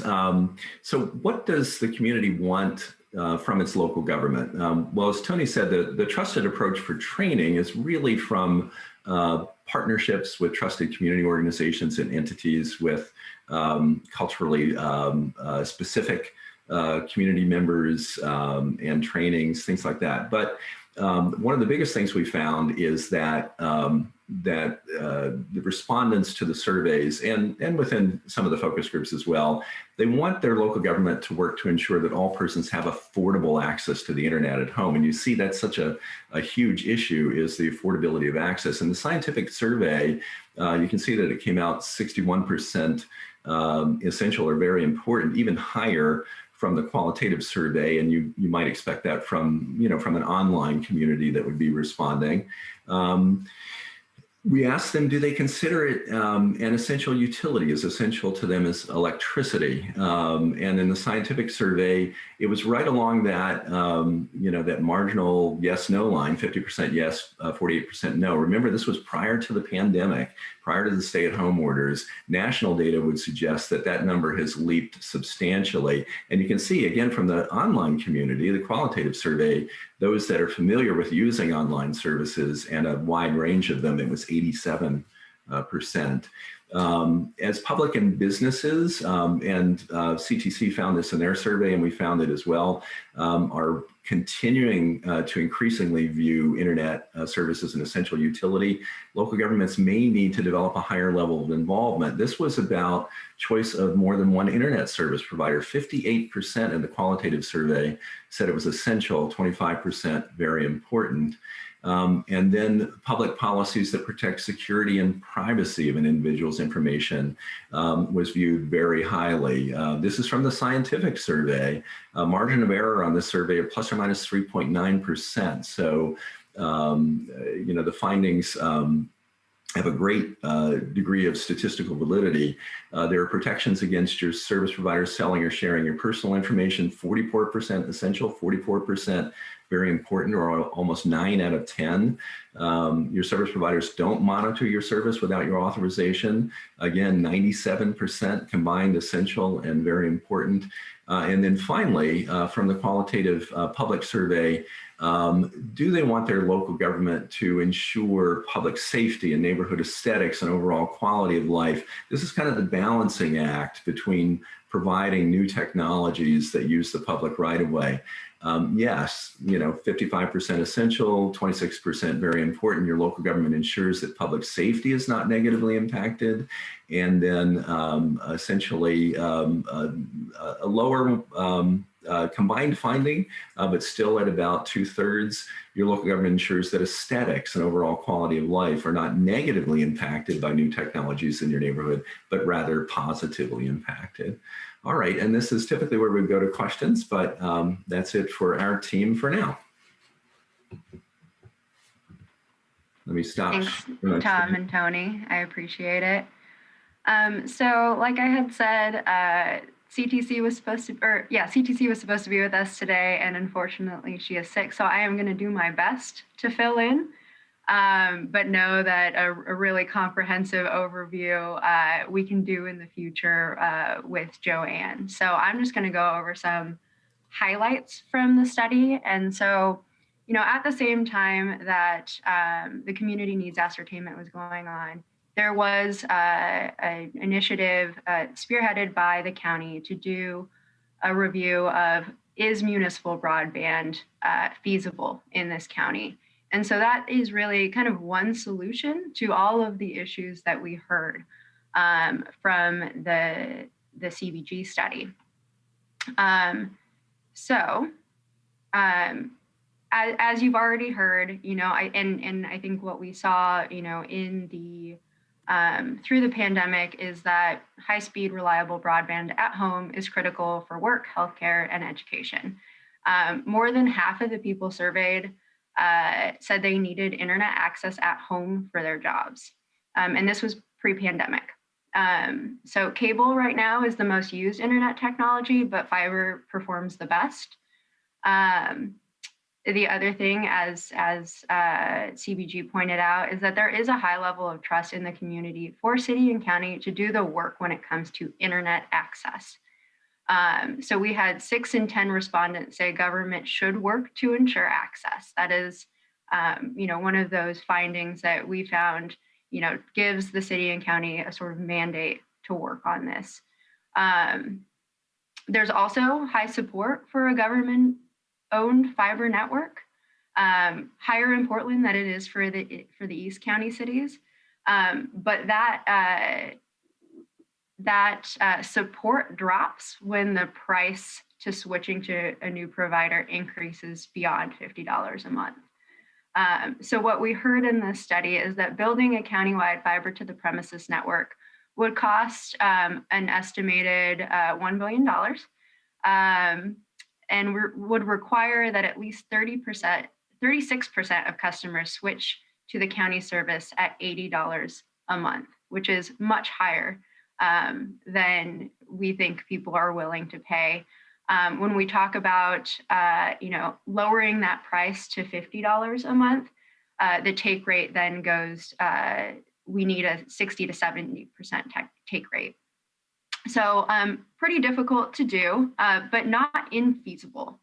So what does the community want from its local government? Well, as Tony said, the trusted approach for training is really from partnerships with trusted community organizations and entities with culturally specific community members and trainings, things like that. But one of the biggest things we found is that the respondents to the surveys and within some of the focus groups as well, they want their local government to work to ensure that all persons have affordable access to the internet at home. And you see that's such a huge issue, is the affordability of access. In the scientific survey, you can see that it came out 61% essential or very important, even higher from the qualitative survey, and you might expect that from from an online community that would be responding. We asked them, do they consider it an essential utility, as essential to them as electricity? And in the scientific survey, it was right along that, that marginal yes/no line, 50% yes, 48% no. Remember, this was prior to the pandemic, prior to the stay-at-home orders. National data would suggest that that number has leaped substantially. And you can see, again, from the online community, the qualitative survey, those that are familiar with using online services, and a wide range of them, it was 87%. As public and businesses, and CTC found this in their survey, and we found it as well, are continuing to increasingly view internet services an essential utility. Local governments may need to develop a higher level of involvement. This was about choice of more than one internet service provider. 58% in the qualitative survey said it was essential, 25% very important. And then public policies that protect security and privacy of an individual's information was viewed very highly. This is from the scientific survey. Margin of error on this survey of plus or minus 3.9%. So, the findings have a great degree of statistical validity. There are protections against your service providers selling or sharing your personal information, 44% essential, 44% very important, or almost 9 out of 10. Your service providers don't monitor your service without your authorization. Again, 97% combined essential and very important. And then finally, from the qualitative public survey, do they want their local government to ensure public safety and neighborhood aesthetics and overall quality of life? This is kind of the balancing act between providing new technologies that use the public right of way. Yes, 55% essential, 26% very important. Your local government ensures that public safety is not negatively impacted. And then essentially a lower combined finding, but still at about 2/3, your local government ensures that aesthetics and overall quality of life are not negatively impacted by new technologies in your neighborhood, but rather positively impacted. All right, and this is typically where we go to questions, but that's it for our team for now. Let me stop. Thanks, Tom and Tony. I appreciate it. So like I had said, CTC was supposed to be with us today, and unfortunately she is sick. So I am going to do my best to fill in, but know that a really comprehensive overview we can do in the future with Joanne. So I'm just going to go over some highlights from the study. And so, at the same time that the community needs ascertainment was going on, there was an initiative spearheaded by the county to do a review of, is municipal broadband feasible in this county? And so that is really kind of one solution to all of the issues that we heard from the CBG study. As you've already heard, I think what we saw, in the through the pandemic is that high-speed, reliable broadband at home is critical for work, healthcare, and education. More than half of the people surveyed said they needed internet access at home for their jobs. And this was pre-pandemic. So cable right now is the most used internet technology, but fiber performs the best. The other thing, as CBG pointed out, is that there is a high level of trust in the community for city and county to do the work when it comes to internet access. So we had 6 in 10 respondents say government should work to ensure access. That is, one of those findings that we found, gives the city and county a sort of mandate to work on this. There's also high support for a government-owned fiber network, higher in Portland than it is for the East County cities, but that support drops when the price to switching to a new provider increases beyond $50 a month. So what we heard in this study is that building a countywide fiber to the premises network would cost an estimated $1 billion and would require that at least 36% of customers switch to the county service at $80 a month, which is much higher than we think people are willing to pay. When we talk about, lowering that price to $50 a month, the take rate then goes, we need a 60 to 70% take rate. So pretty difficult to do, but not infeasible.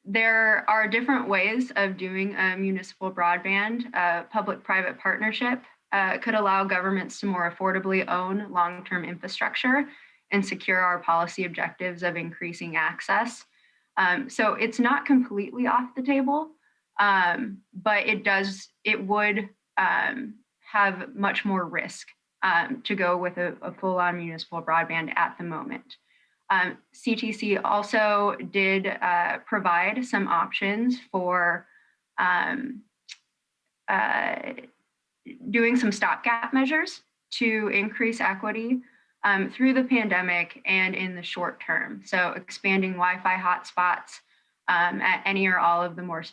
There are different ways of doing a municipal broadband. Public-private partnership could allow governments to more affordably own long-term infrastructure and secure our policy objectives of increasing access. So it's not completely off the table, but it would have much more risk to go with a full-on municipal broadband at the moment. CTC also did provide some options for doing some stopgap measures to increase equity through the pandemic and in the short term. So expanding Wi-Fi hotspots at any or all of the more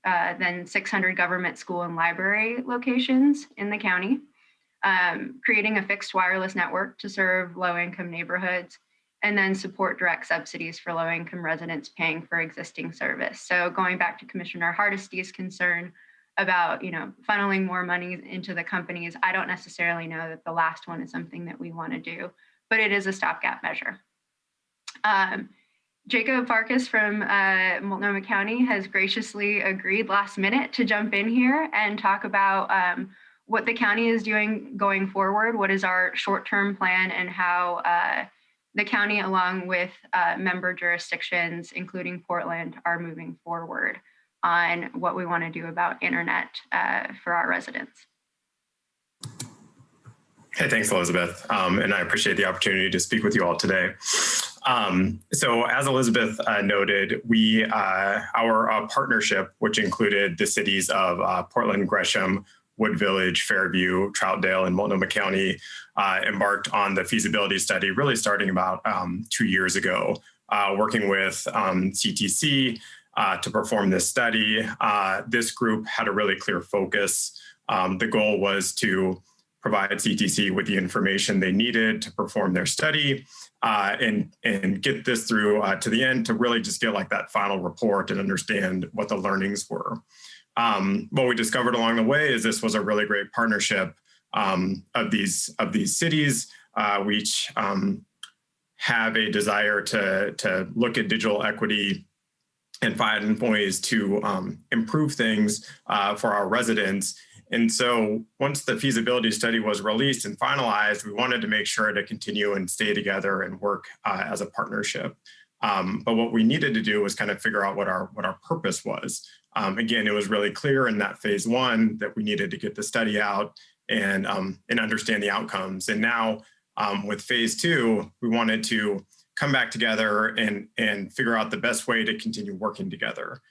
than 600 government school and library locations in the county, creating a fixed wireless network to serve low-income neighborhoods, and then support direct subsidies for low-income residents paying for existing service. So going back to Commissioner Hardesty's concern about, funneling more money into the companies, I don't necessarily know that the last one is something that we want to do, but it is a stopgap measure. Jacob Farkas from Multnomah County has graciously agreed last minute to jump in here and talk about what the county is doing going forward, what is our short-term plan, and how the county, along with member jurisdictions, including Portland, are moving forward on what we want to do about internet for our residents. Hey, thanks, Elizabeth. And I appreciate the opportunity to speak with you all today. So as Elizabeth noted, our partnership, which included the cities of Portland, Gresham, Wood Village, Fairview, Troutdale, and Multnomah County, embarked on the feasibility study really starting about 2 years ago, working with CTC to perform this study. This group had a really clear focus. The goal was to provide CTC with the information they needed to perform their study and get this through to the end to really just get like that final report and understand what the learnings were. What we discovered along the way is this was a really great partnership of these cities, which have a desire to look at digital equity and find ways to improve things for our residents. And so once the feasibility study was released and finalized, we wanted to make sure to continue and stay together and work as a partnership. But what we needed to do was kind of figure out what our purpose was. Again, it was really clear in that phase one that we needed to get the study out and understand the outcomes. And now with phase two, we wanted to come back together and figure out the best way to continue working together.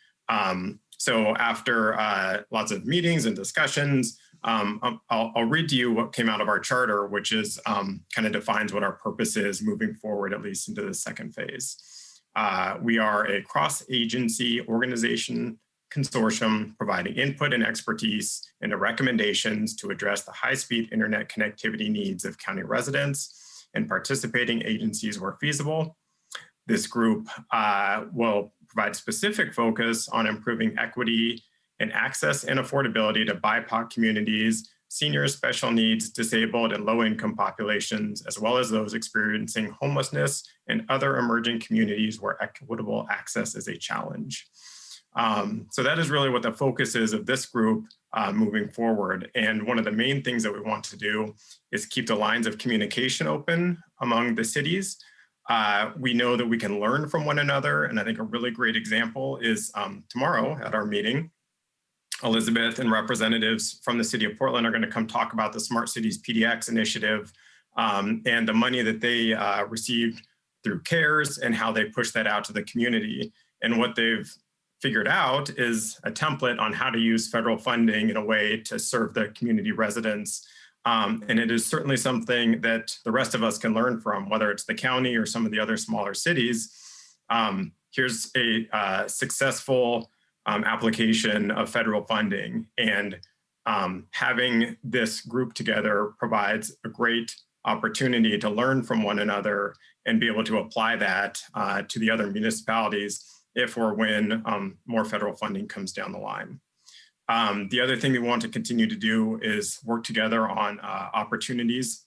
So after lots of meetings and discussions, I'll read to you what came out of our charter, which is kind of defines what our purpose is moving forward, at least into the second phase. We are a cross-agency organization consortium providing input and expertise into recommendations to address the high-speed internet connectivity needs of county residents and participating agencies where feasible. This group will provide specific focus on improving equity and access and affordability to BIPOC communities, seniors, special needs, disabled, and low-income populations, as well as those experiencing homelessness and other emerging communities where equitable access is a challenge. So that is really what the focus is of this group moving forward. And one of the main things that we want to do is keep the lines of communication open among the cities. We know that we can learn from one another. And I think a really great example is tomorrow at our meeting, Elizabeth and representatives from the city of Portland are going to come talk about the Smart Cities PDX initiative and the money that they received through CARES and how they push that out to the community. And what they've figured out is a template on how to use federal funding in a way to serve the community residents. And it is certainly something that the rest of us can learn from, whether it's the county or some of the other smaller cities. Here's a successful application of federal funding, and having this group together provides a great opportunity to learn from one another and be able to apply that to the other municipalities if or when more federal funding comes down the line. The other thing we want to continue to do is work together on opportunities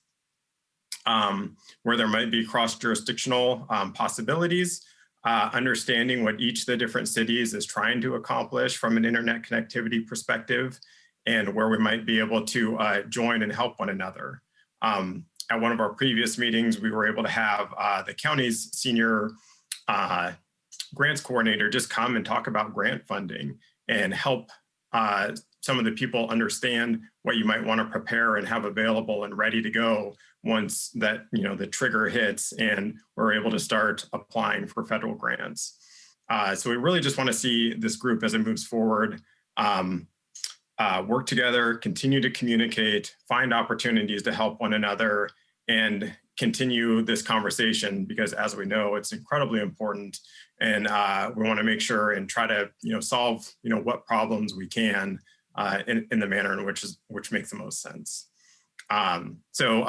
where there might be cross-jurisdictional possibilities, understanding what each of the different cities is trying to accomplish from an internet connectivity perspective, and where we might be able to join and help one another. At one of our previous meetings, we were able to have the county's senior grants coordinator just come and talk about grant funding and help some of the people understand what you might want to prepare and have available and ready to go once that, the trigger hits and we're able to start applying for federal grants. So we really just want to see this group as it moves forward work together, continue to communicate, find opportunities to help one another, and continue this conversation, because as we know, it's incredibly important. And we want to make sure and try to solve what problems we can in the manner in which makes the most sense. So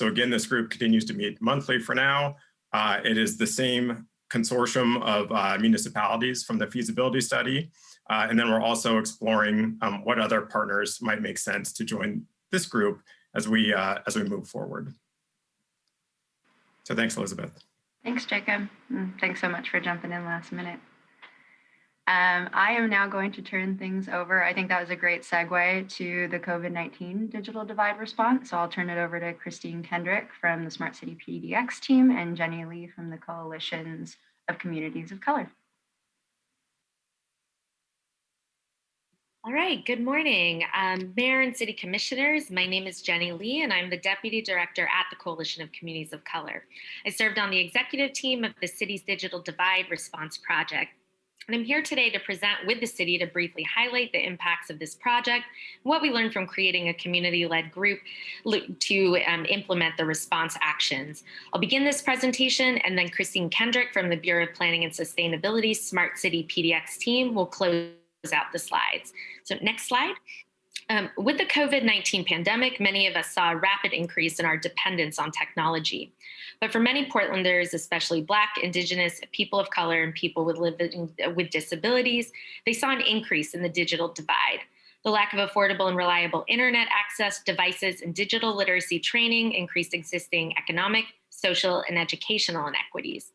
again, this group continues to meet monthly for now. It is the same consortium of municipalities from the feasibility study. And then we're also exploring what other partners might make sense to join this group as we move forward. So thanks, Elizabeth. Thanks, Jacob. Thanks so much for jumping in last minute. I am now going to turn things over. I think that was a great segue to the COVID-19 digital divide response. So I'll turn it over to Christine Kendrick from the Smart City PDX team and Jenny Lee from the Coalitions of Communities of Color. All right, good morning, Mayor and City Commissioners. My name is Jenny Lee, and I'm the Deputy Director at the Coalition of Communities of Color. I served on the executive team of the city's Digital Divide Response Project. And I'm here today to present with the city to briefly highlight the impacts of this project, what we learned from creating a community-led group to implement the response actions. I'll begin this presentation, and then Christine Kendrick from the Bureau of Planning and Sustainability Smart City PDX team will close out the slides. So next slide. With the COVID-19 pandemic, many of us saw a rapid increase in our dependence on technology. But for many Portlanders, especially Black, Indigenous, people of color, and people with disabilities, they saw an increase in the digital divide. The lack of affordable and reliable internet access, devices, and digital literacy training increased existing economic, social, and educational inequities.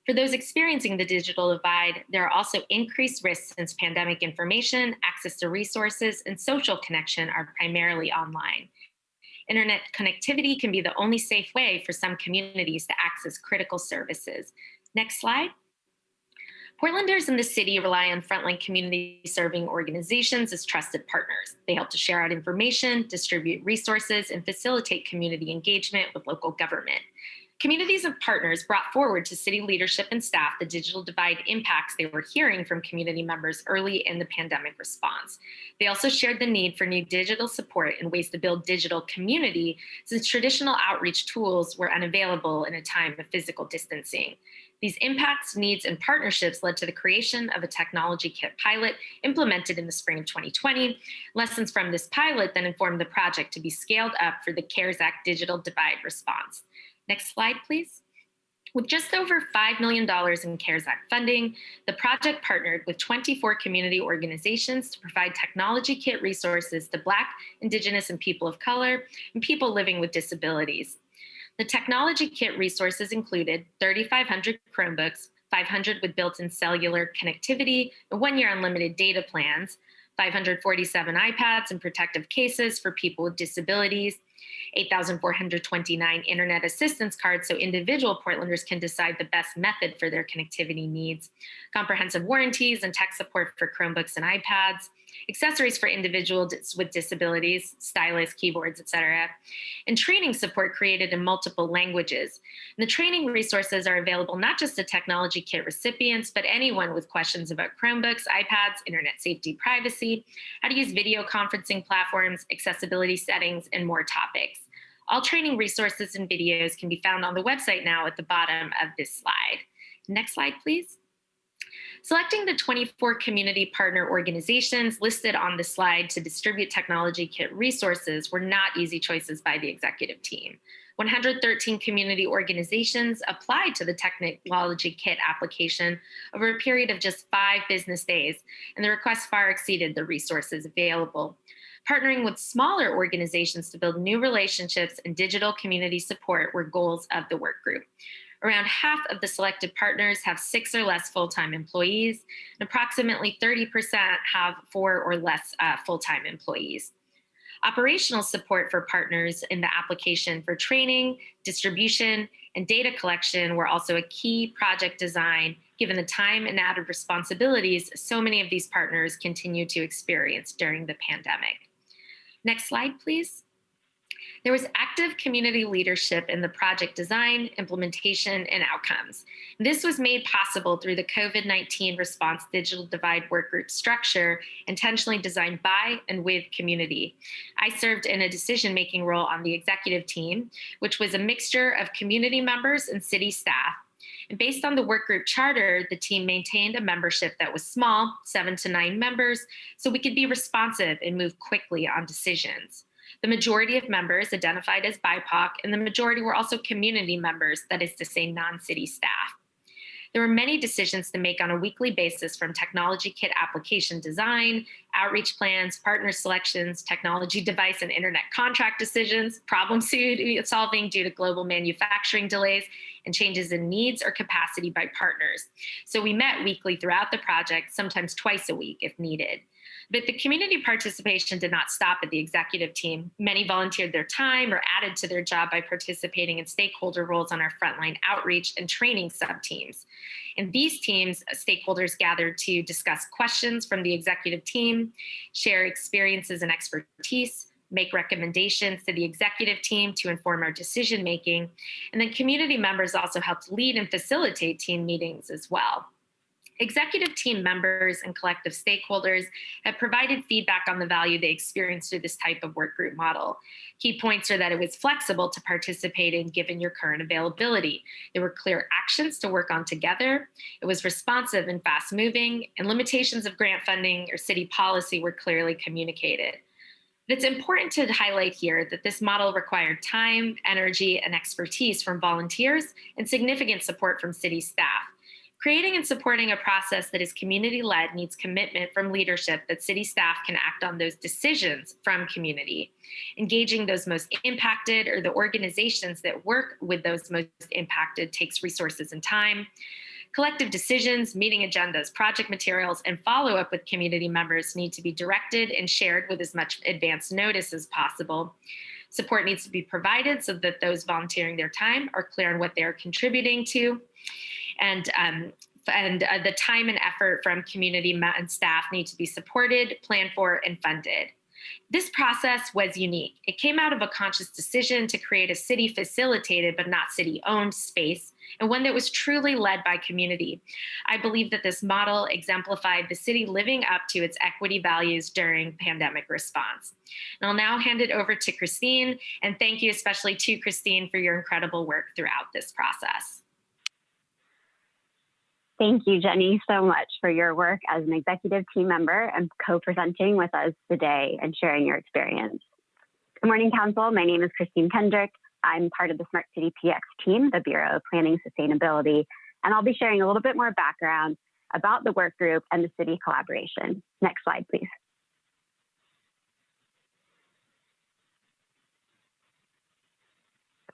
For those experiencing the digital divide, there are also increased risks since pandemic information, access to resources, and social connection are primarily online. Internet connectivity can be the only safe way for some communities to access critical services. Next slide. Portlanders in the city rely on frontline community serving organizations as trusted partners. They help to share out information, distribute resources, and facilitate community engagement with local government. Communities and partners brought forward to city leadership and staff the digital divide impacts they were hearing from community members early in the pandemic response. They also shared the need for new digital support and ways to build digital community, since traditional outreach tools were unavailable in a time of physical distancing. These impacts, needs, and partnerships led to the creation of a technology kit pilot implemented in the spring of 2020. Lessons from this pilot then informed the project to be scaled up for the CARES Act digital divide response. Next slide, please. With just over $5 million in CARES Act funding, the project partnered with 24 community organizations to provide technology kit resources to Black, Indigenous, and people of color, and people living with disabilities. The technology kit resources included 3,500 Chromebooks, 500 with built-in cellular connectivity, and 1-year unlimited data plans, 547 iPads and protective cases for people with disabilities, 8,429 internet assistance cards so individual Portlanders can decide the best method for their connectivity needs, comprehensive warranties and tech support for Chromebooks and iPads, accessories for individuals with disabilities, stylus, keyboards, etc., and training support created in multiple languages. And the training resources are available not just to technology kit recipients, but anyone with questions about Chromebooks, iPads, internet safety, privacy, how to use video conferencing platforms, accessibility settings, and more topics. All training resources and videos can be found on the website now at the bottom of this slide. Next slide, please. Selecting the 24 community partner organizations listed on the slide to distribute technology kit resources were not easy choices by the executive team. 113 community organizations applied to the technology kit application over a period of just 5 business days, and the request far exceeded the resources available. Partnering with smaller organizations to build new relationships and digital community support were goals of the work group. Around half of the selected partners have 6 or less full-time employees, and approximately 30% have 4 or less full-time employees. Operational support for partners in the application for training, distribution, and data collection were also a key project design, given the time and added responsibilities so many of these partners continue to experience during the pandemic. Next slide, please. There was active community leadership in the project design, implementation, and outcomes. This was made possible through the COVID-19 response digital divide workgroup structure, intentionally designed by and with community. I served in a decision-making role on the executive team, which was a mixture of community members and city staff. And based on the workgroup charter, the team maintained a membership that was small, 7 to 9 members, so we could be responsive and move quickly on decisions. The majority of members identified as BIPOC, and the majority were also community members, that is to say, non-city staff. There were many decisions to make on a weekly basis, from technology kit application design, outreach plans, partner selections, technology device and internet contract decisions, problem solving due to global manufacturing delays, and changes in needs or capacity by partners. So we met weekly throughout the project, sometimes twice a week if needed. But the community participation did not stop at the executive team. Many volunteered their time or added to their job by participating in stakeholder roles on our frontline outreach and training sub-teams. In these teams, stakeholders gathered to discuss questions from the executive team, share experiences and expertise, make recommendations to the executive team to inform our decision-making, and then community members also helped lead and facilitate team meetings as well. Executive team members and collective stakeholders have provided feedback on the value they experienced through this type of workgroup model. Key points are that it was flexible to participate in given your current availability. There were clear actions to work on together. It was responsive and fast moving, and limitations of grant funding or city policy were clearly communicated. It's important to highlight here that this model required time, energy, and expertise from volunteers and significant support from city staff. Creating and supporting a process that is community-led needs commitment from leadership that city staff can act on those decisions from community. Engaging those most impacted or the organizations that work with those most impacted takes resources and time. Collective decisions, meeting agendas, project materials, and follow-up with community members need to be directed and shared with as much advance notice as possible. Support needs to be provided so that those volunteering their time are clear on what they are contributing to. And the time and effort from community and staff need to be supported, planned for, and funded. This process was unique. It came out of a conscious decision to create a city-facilitated but not city-owned space, and one that was truly led by community. I believe that this model exemplified the city living up to its equity values during pandemic response. And I'll now hand it over to Christine, and thank you especially to Christine for your incredible work throughout this process. Thank you, Jenny, so much for your work as an executive team member and co-presenting with us today and sharing your experience. Good morning, Council. My name is Christine Kendrick. I'm part of the Smart City PX team, the Bureau of Planning Sustainability, and I'll be sharing a little bit more background about the work group and the city collaboration. Next slide, please.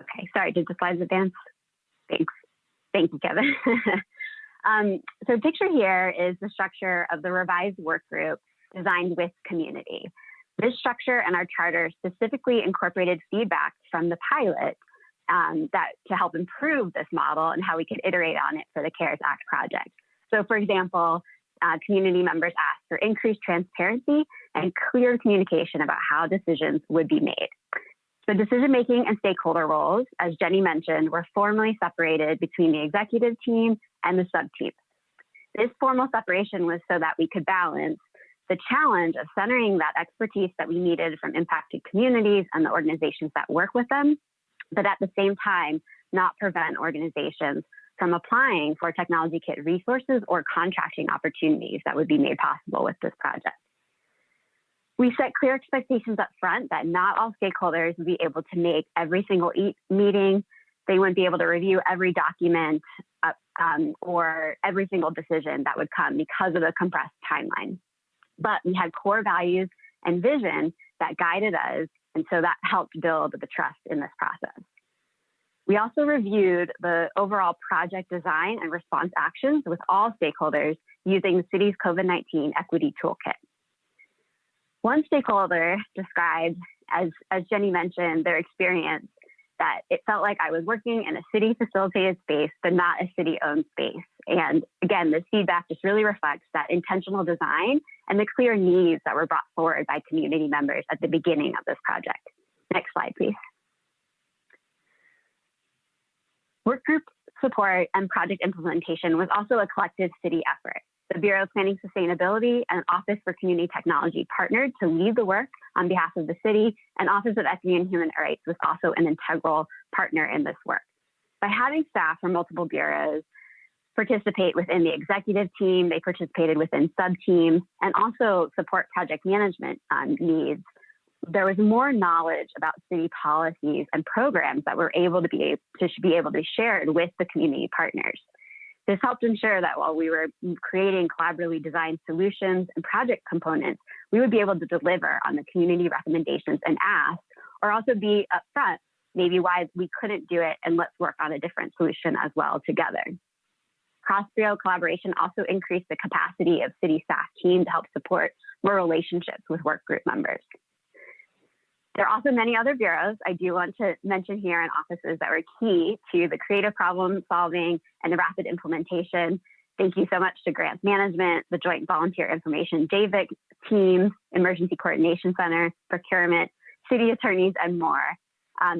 Okay, sorry, did the slides advance? Thanks. Thank you, Kevin. So picture here is the structure of the revised work group designed with community. This structure and our charter specifically incorporated feedback from the pilot to help improve this model and how we could iterate on it for the CARES Act project. So for example, community members asked for increased transparency and clear communication about how decisions would be made. So decision-making and stakeholder roles, as Jenny mentioned, were formally separated between the executive team and the sub-teams. This formal separation was so that we could balance the challenge of centering that expertise that we needed from impacted communities and the organizations that work with them, but at the same time, not prevent organizations from applying for technology kit resources or contracting opportunities that would be made possible with this project. We set clear expectations up front that not all stakeholders would be able to make every single meeting. They wouldn't be able to review every document or every single decision that would come because of the compressed timeline. But we had core values and vision that guided us, and so that helped build the trust in this process. We also reviewed the overall project design and response actions with all stakeholders using the city's COVID-19 equity toolkit. One stakeholder described, as Jenny mentioned, their experience that it felt like I was working in a city-facilitated space, but not a city-owned space. And again, this feedback just really reflects that intentional design and the clear needs that were brought forward by community members at the beginning of this project. Next slide, please. Workgroup support and project implementation was also a collective city effort. The Bureau of Planning Sustainability and Office for Community Technology partnered to lead the work on behalf of the city, and Office of Equity and Human Rights was also an integral partner in this work. By having staff from multiple bureaus participate within the executive team, they participated within sub-teams, and also support project management needs, there was more knowledge about city policies and programs that were able to be shared with the community partners. This helped ensure that while we were creating collaboratively designed solutions and project components, we would be able to deliver on the community recommendations and asks, or also be upfront, maybe why we couldn't do it, and let's work on a different solution as well together. Cross-bureau collaboration also increased the capacity of city staff team to help support more relationships with work group members. There are also many other bureaus I do want to mention here in offices that were key to the creative problem solving and the rapid implementation. Thank you so much to Grants Management, the Joint Volunteer Information JVIC team, Emergency Coordination Center, procurement, city attorneys, and more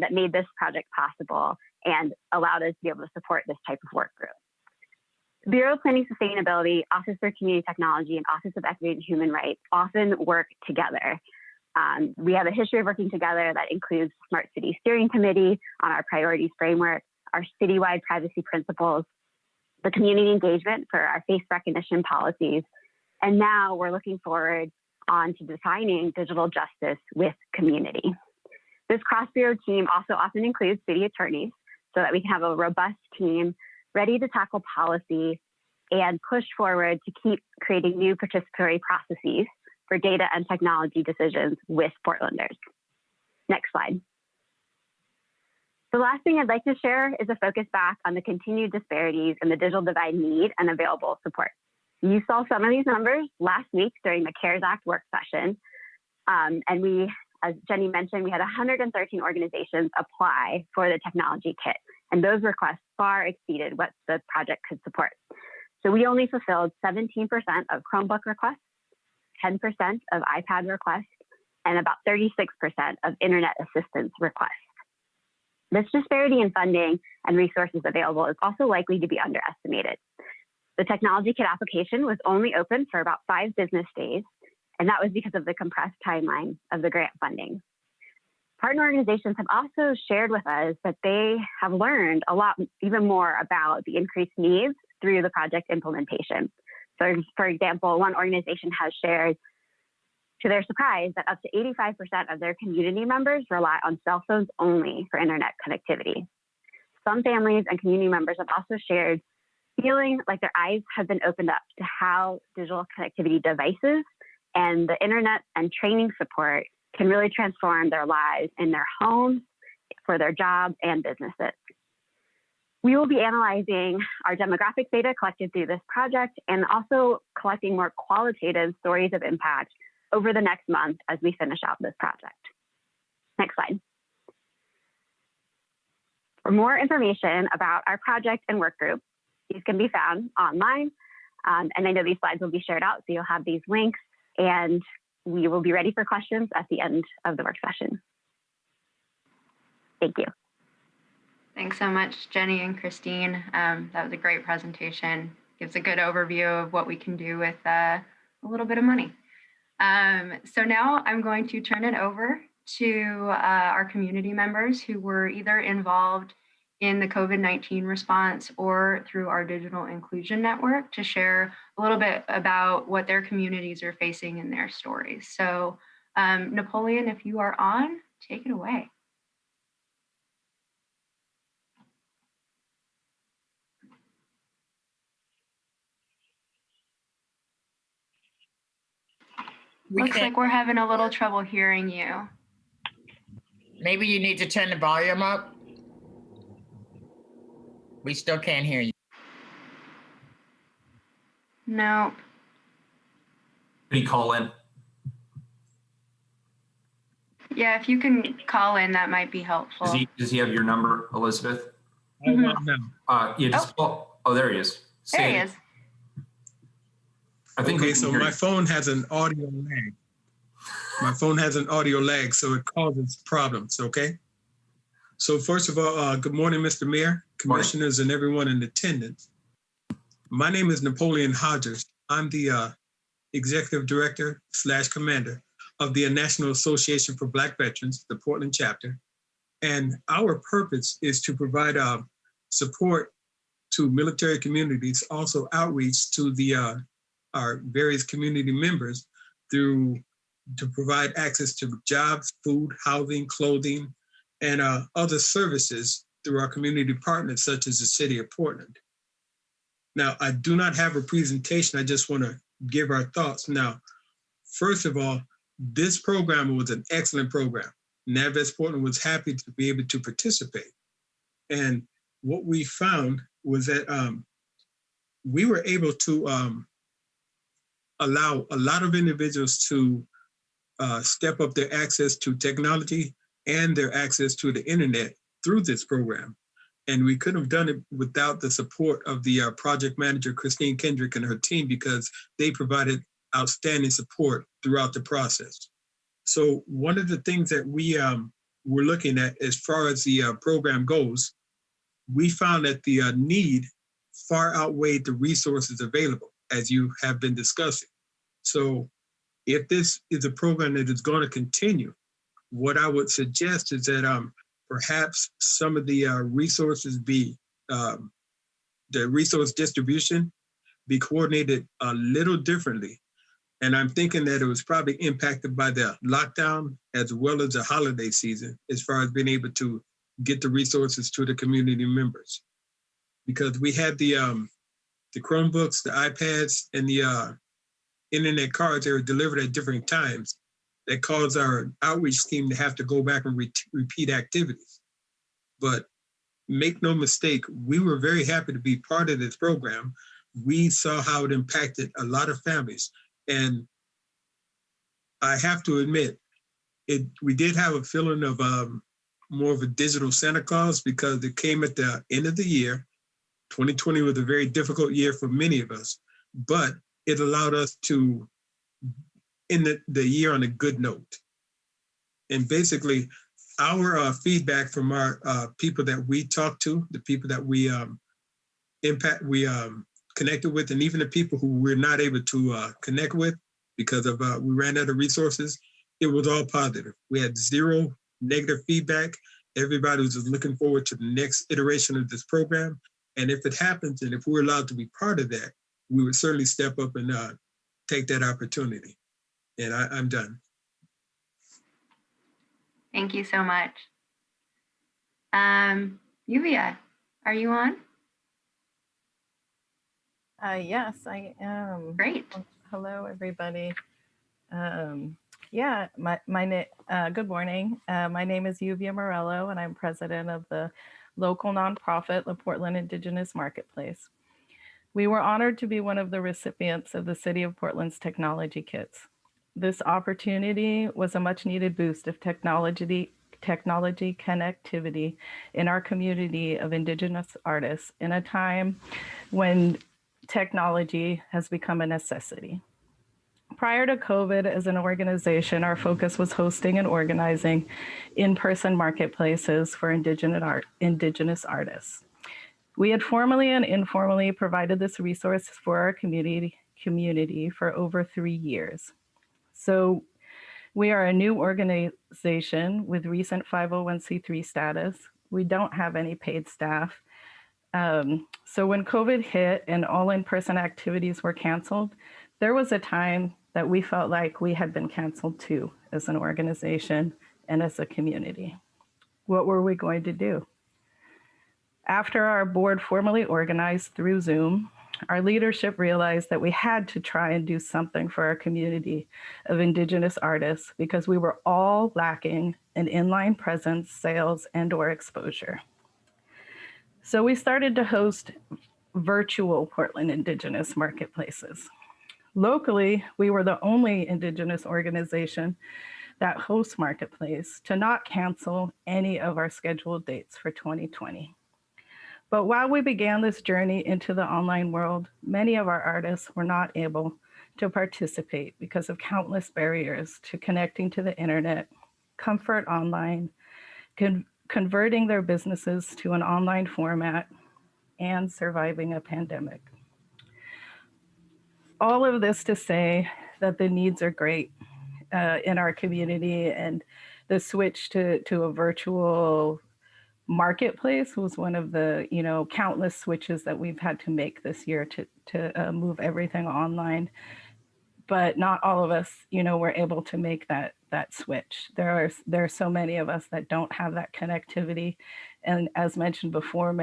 that made this project possible and allowed us to be able to support this type of work group. The Bureau of Planning Sustainability, Office for Community Technology, and Office of Equity and Human Rights often work together. We have a history of working together that includes Smart City Steering Committee on our priorities framework, our citywide privacy principles, the community engagement for our face recognition policies, and now we're looking forward on to defining digital justice with community. This cross-bureau team also often includes city attorneys so that we can have a robust team ready to tackle policy and push forward to keep creating new participatory processes for data and technology decisions with Portlanders. Next slide. The last thing I'd like to share is a focus back on the continued disparities in the digital divide need and available support. You saw some of these numbers last week during the CARES Act work session. And we, as Jenny mentioned, we had 113 organizations apply for the technology kit. And those requests far exceeded what the project could support. So we only fulfilled 17% of Chromebook requests, 10% of iPad requests, and about 36% of internet assistance requests. This disparity in funding and resources available is also likely to be underestimated. The technology kit application was only open for about 5 business days, and that was because of the compressed timeline of the grant funding. Partner organizations have also shared with us that they have learned a lot, even more about the increased needs through the project implementation. So, for example, one organization has shared, to their surprise, that up to 85% of their community members rely on cell phones only for internet connectivity. Some families and community members have also shared feeling like their eyes have been opened up to how digital connectivity devices and the internet and training support can really transform their lives in their homes, for their jobs and businesses. We will be analyzing our demographic data collected through this project and also collecting more qualitative stories of impact over the next month as we finish out this project. Next slide. For more information about our project and work group, these can be found online. And I know these slides will be shared out, so you'll have these links, and we will be ready for questions at the end of the work session. Thank you. Thanks so much, Jenny and Christine. That was a great presentation. Gives a good overview of what we can do with a little bit of money. So now I'm going to turn it over to our community members who were either involved in the COVID-19 response or through our digital inclusion network to share a little bit about what their communities are facing in their stories. So Napoleon, if you are on, take it away. Looks like we're having a little trouble hearing you. Maybe you need to turn the volume up. We still can't hear you. No. Can you call in? Yeah, if you can call in, that might be helpful. Does he have your number, Elizabeth? Mm-hmm. You just oh, there he is. There he is. I think okay, so my phone has an audio lag. My phone has an audio lag, so it causes problems, okay? So first of all, good morning, Mr. Mayor, commissioners, and everyone in attendance. My name is Napoleon Hodges. I'm the Executive Director / Commander of the National Association for Black Veterans, the Portland chapter. And our purpose is to provide support to military communities, also outreach to our various community members to provide access to jobs, food, housing, clothing, and other services through our community partners, such as the City of Portland. Now, I do not have a presentation. I just want to give our thoughts. Now, first of all, this program was an excellent program. NAVVETS Portland was happy to be able to participate. And what we found was that we were able to allow a lot of individuals to step up their access to technology and their access to the internet through this program. And we couldn't have done it without the support of the project manager, Christine Kendrick, and her team, because they provided outstanding support throughout the process. So one of the things that we were looking at as far as the program goes, we found that the need far outweighed the resources available, as you have been discussing. So if this is a program that is going to continue, what I would suggest is that perhaps some of the resources the resource distribution be coordinated a little differently. And I'm thinking that it was probably impacted by the lockdown as well as the holiday season, as far as being able to get the resources to the community members. Because we had the Chromebooks, the iPads, and the internet cards that were delivered at different times. That caused our outreach team to have to go back and repeat activities. But make no mistake, we were very happy to be part of this program. We saw how it impacted a lot of families. And I have to admit, we did have a feeling of more of a digital Santa Claus, because it came at the end of the year. 2020 was a very difficult year for many of us, but it allowed us to end the year on a good note. And basically, our feedback from our people that we talked to, the people that we connected with, and even the people who we're not able to connect with because of we ran out of resources, it was all positive. We had zero negative feedback. Everybody was just looking forward to the next iteration of this program. And if it happens, and if we're allowed to be part of that, we would certainly step up and take that opportunity. And I'm done. Thank you so much. Yuvia, are you on? Yes, I am. Great. Hello, everybody. Yeah, good morning. My name is Yuvia Morello, and I'm president of the local nonprofit, the Portland Indigenous Marketplace. We were honored to be one of the recipients of the City of Portland's technology kits. This opportunity was a much needed boost of technology connectivity in our community of Indigenous artists in a time when technology has become a necessity. Prior to COVID, as an organization, our focus was hosting and organizing in-person marketplaces for Indigenous artists. We had formally and informally provided this resource for our community for over 3 years. So we are a new organization with recent 501c3 status. We don't have any paid staff. So when COVID hit and all in-person activities were canceled, there was a time that we felt like we had been canceled too, as an organization and as a community. What were we going to do? After our board formally organized through Zoom, our leadership realized that we had to try and do something for our community of Indigenous artists because we were all lacking an inline presence, sales, and/or exposure. So we started to host virtual Portland Indigenous marketplaces. Locally, we were the only Indigenous organization that hosts marketplace to not cancel any of our scheduled dates for 2020. But while we began this journey into the online world, many of our artists were not able to participate because of countless barriers to connecting to the internet, comfort online, converting their businesses to an online format, and surviving a pandemic. All of this to say that the needs are great in our community, and the switch to a virtual marketplace was one of the countless switches that we've had to make this year to move everything online. But not all of us, were able to make that switch. There are so many of us that don't have that connectivity, and as mentioned before,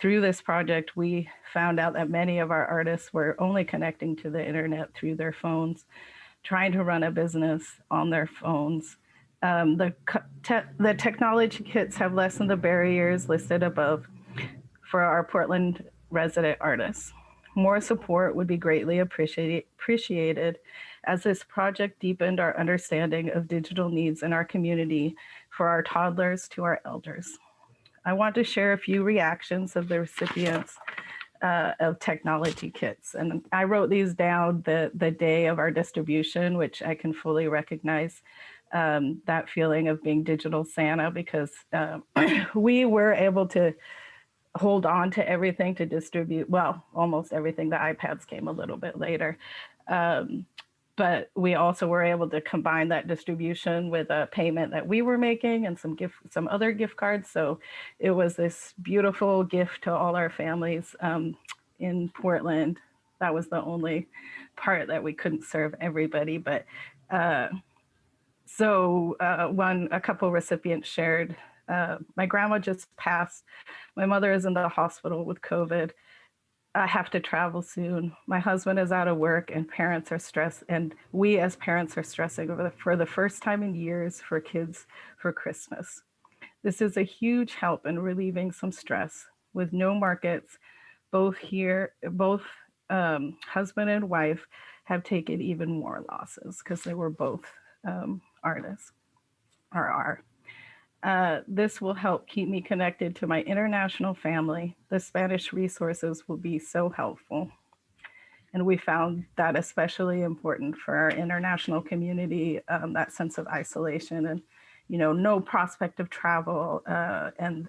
through this project, we found out that many of our artists were only connecting to the internet through their phones, trying to run a business on their phones. The technology kits have lessened the barriers listed above for our Portland resident artists. More support would be greatly appreciated, as this project deepened our understanding of digital needs in our community, for our toddlers to our elders. I want to share a few reactions of the recipients of technology kits. And I wrote these down the day of our distribution, which I can fully recognize that feeling of being digital Santa, because we were able to hold on to everything to distribute, well, almost everything. The iPads came a little bit later. But we also were able to combine that distribution with a payment that we were making and some other gift cards. So it was this beautiful gift to all our families in Portland. That was the only part that we couldn't serve everybody. But a couple recipients shared, my grandma just passed. My mother is in the hospital with COVID. I have to travel soon. My husband is out of work, and parents are stressed. And we as parents are stressing for the first time in years for kids for Christmas. This is a huge help in relieving some stress. With no markets, both husband and wife have taken even more losses because they were both artists, or are. This will help keep me connected to my international family. The Spanish resources will be so helpful. And we found that especially important for our international community, that sense of isolation and, no prospect of travel and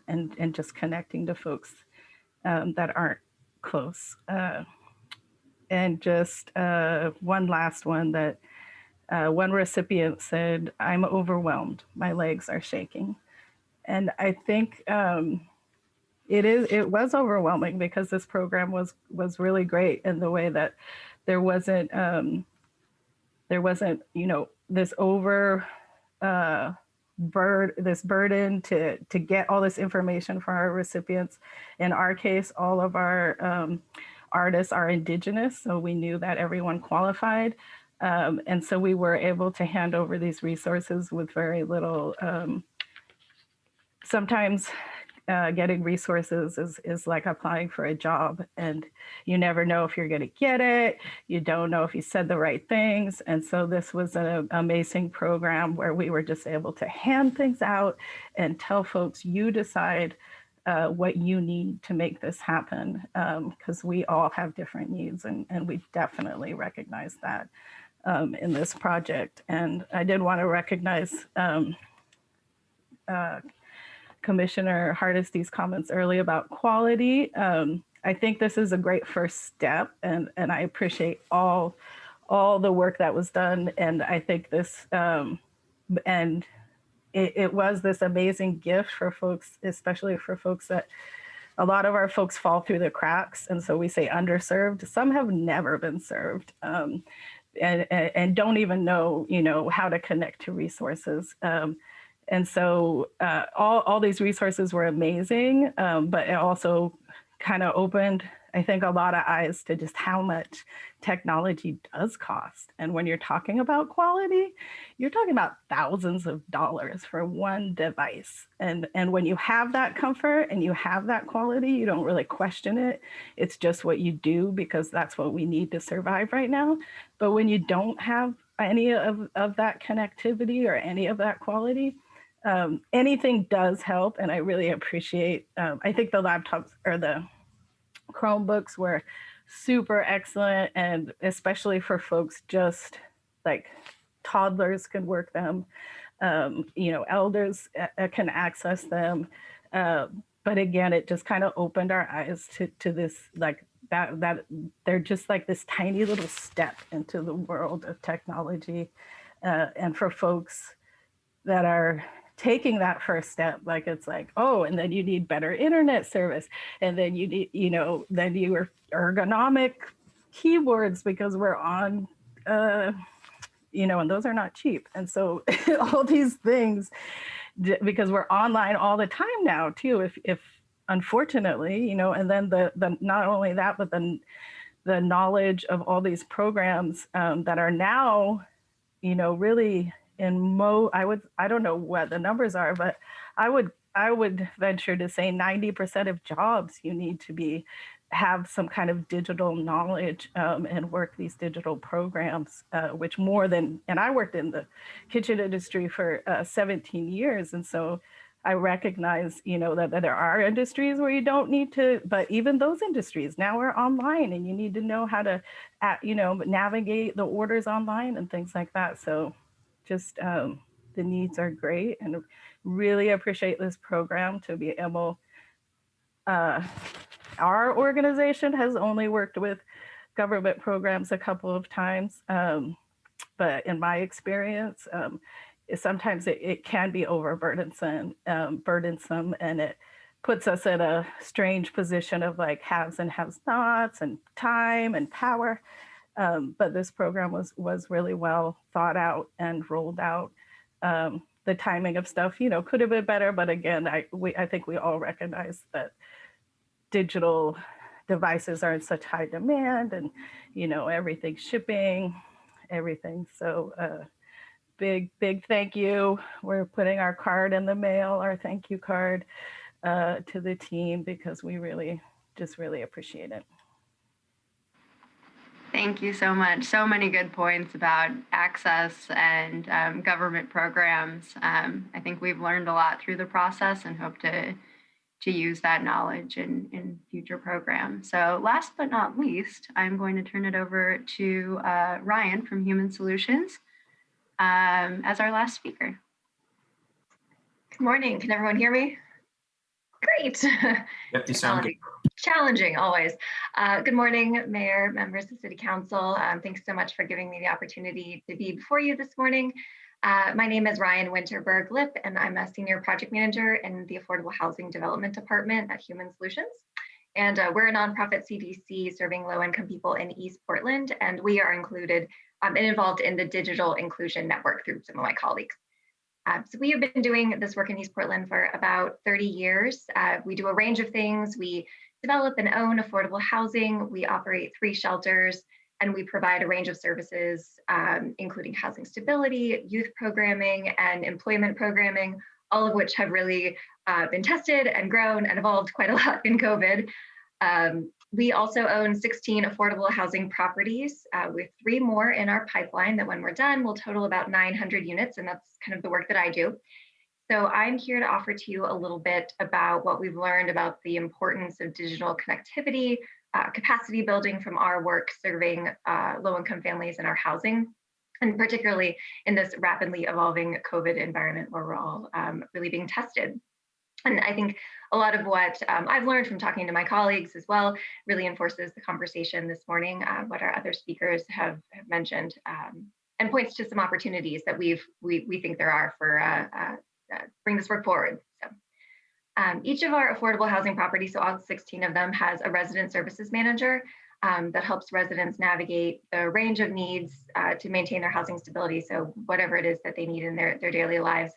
just connecting to folks that aren't close. And just one last one that one recipient said, "I'm overwhelmed. My legs are shaking." And I think it was overwhelming because this program was really great in the way that there wasn't this this burden to get all this information for our recipients. In our case, all of our artists are Indigenous, so we knew that everyone qualified. And so we were able to hand over these resources with very little. Sometimes getting resources is like applying for a job, and you never know if you're going to get it. You don't know if you said the right things. And so this was an amazing program where we were just able to hand things out and tell folks, you decide what you need to make this happen, because we all have different needs, and we definitely recognize that in this project. And I did want to recognize Commissioner Hardesty's comments earlier about quality. I think this is a great first step, and I appreciate all the work that was done. And I think this, and it was this amazing gift for folks, especially for folks that, a lot of our folks fall through the cracks. And so we say underserved. Some have never been served and don't even know, how to connect to resources. And so all these resources were amazing, but it also kind of opened, I think, a lot of eyes to just how much technology does cost. And when you're talking about quality, you're talking about thousands of dollars for one device. And when you have that comfort and you have that quality, you don't really question it. It's just what you do because that's what we need to survive right now. But when you don't have any of that connectivity or any of that quality, anything does help. And I really appreciate, I think the laptops or the Chromebooks were super excellent, and especially for folks just like toddlers can work them, elders can access them. But again, it just kind of opened our eyes to this, like that they're just like this tiny little step into the world of technology. And for folks that are taking that first step, like it's like, oh, and then you need better internet service, and then you need, then you are ergonomic keyboards because we're on, and those are not cheap. And so all these things, because we're online all the time now too, if unfortunately, and then the not only that, but the knowledge of all these programs that are now, really I don't know what the numbers are, but I would venture to say 90% of jobs you need to have some kind of digital knowledge and work these digital programs, which more than, and I worked in the kitchen industry for 17 years. And so I recognize, that there are industries where you don't need to, but even those industries now are online, and you need to know how to, navigate the orders online and things like that. So just the needs are great, and really appreciate this program to be able, our organization has only worked with government programs a couple of times, but in my experience, sometimes it can be overburdensome, and it puts us in a strange position of like haves and have-nots and time and power. But this program was really well thought out and rolled out. The timing of stuff, could have been better, but again, I think we all recognize that digital devices are in such high demand, and everything shipping, everything. So big thank you. We're putting our card in the mail, our thank you card to the team, because we really appreciate it. Thank you so much. So many good points about access and government programs. I think we've learned a lot through the process and hope to use that knowledge in future programs. So last but not least, I'm going to turn it over to Ryan from Human Solutions as our last speaker. Good morning. Can everyone hear me? Great. Yep, you sound good. Challenging always. Good morning, Mayor, members of City Council. Thanks so much for giving me the opportunity to be before you this morning. My name is Ryan Winterberg-Lip, and I'm a Senior Project Manager in the Affordable Housing Development Department at Human Solutions. And we're a nonprofit CDC serving low-income people in East Portland, and we are included and involved in the Digital Inclusion Network through some of my colleagues. So we have been doing this work in East Portland for about 30 years. We do a range of things. We develop and own affordable housing. We operate 3 shelters, and we provide a range of services, including housing stability, youth programming, and employment programming, all of which have really been tested and grown and evolved quite a lot in COVID. We also own 16 affordable housing properties with 3 more in our pipeline that when we're done will total about 900 units, and that's kind of the work that I do. So I'm here to offer to you a little bit about what we've learned about the importance of digital connectivity, capacity building from our work serving low-income families in our housing, and particularly in this rapidly evolving COVID environment where we're all really being tested. And I think a lot of what I've learned from talking to my colleagues as well really enforces the conversation this morning, what our other speakers have mentioned, and points to some opportunities that we think there are for bring this work forward. So each of our affordable housing properties, so all 16 of them, has a resident services manager that helps residents navigate the range of needs to maintain their housing stability. So whatever it is that they need in their daily lives.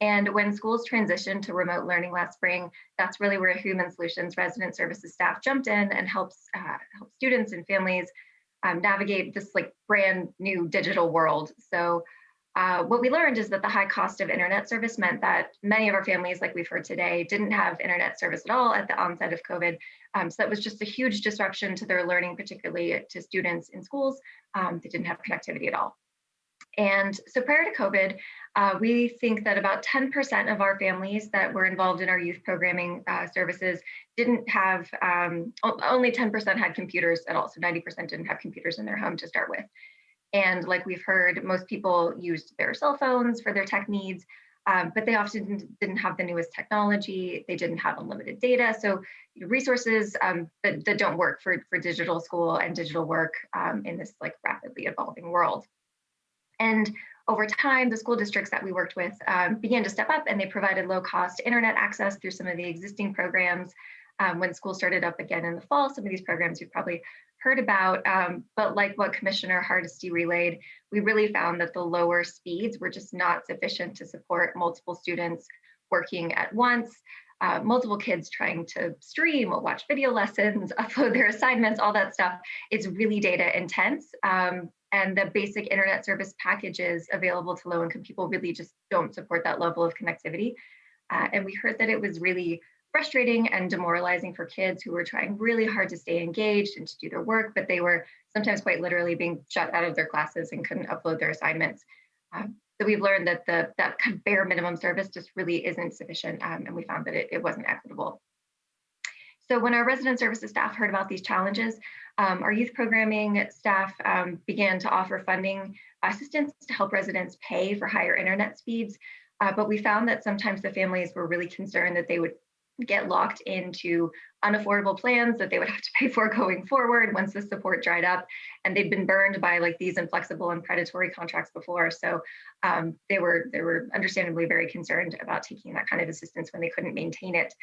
And when schools transitioned to remote learning last spring, that's really where Human Solutions resident services staff jumped in and helps students and families navigate this like brand new digital world. So what we learned is that the high cost of internet service meant that many of our families, like we've heard today, didn't have internet service at all at the onset of COVID. So that was just a huge disruption to their learning, particularly to students in schools that didn't have connectivity at all. And so prior to COVID, we think that about 10% of our families that were involved in our youth programming services didn't have, only 10% had computers at all. So 90% didn't have computers in their home to start with. And like we've heard, most people used their cell phones for their tech needs, but they often didn't have the newest technology. They didn't have unlimited data. So resources that don't work for digital school and digital work in this like rapidly evolving world. And over time, the school districts that we worked with began to step up, and they provided low-cost internet access through some of the existing programs. When school started up again in the fall, some of these programs you've probably heard about, but like what Commissioner Hardesty relayed, we really found that the lower speeds were just not sufficient to support multiple students working at once, multiple kids trying to stream or watch video lessons, upload their assignments, all that stuff. It's really data intense. And the basic internet service packages available to low-income people really just don't support that level of connectivity. And we heard that it was really frustrating and demoralizing for kids who were trying really hard to stay engaged and to do their work, but they were sometimes quite literally being shut out of their classes and couldn't upload their assignments. So we've learned that that kind of bare minimum service just really isn't sufficient, and we found that it wasn't equitable. So when our resident services staff heard about these challenges, our youth programming staff began to offer funding assistance to help residents pay for higher internet speeds. But we found that sometimes the families were really concerned that they would get locked into unaffordable plans that they would have to pay for going forward once the support dried up. And they'd been burned by like these inflexible and predatory contracts before. So they were understandably very concerned about taking that kind of assistance when they couldn't maintain it.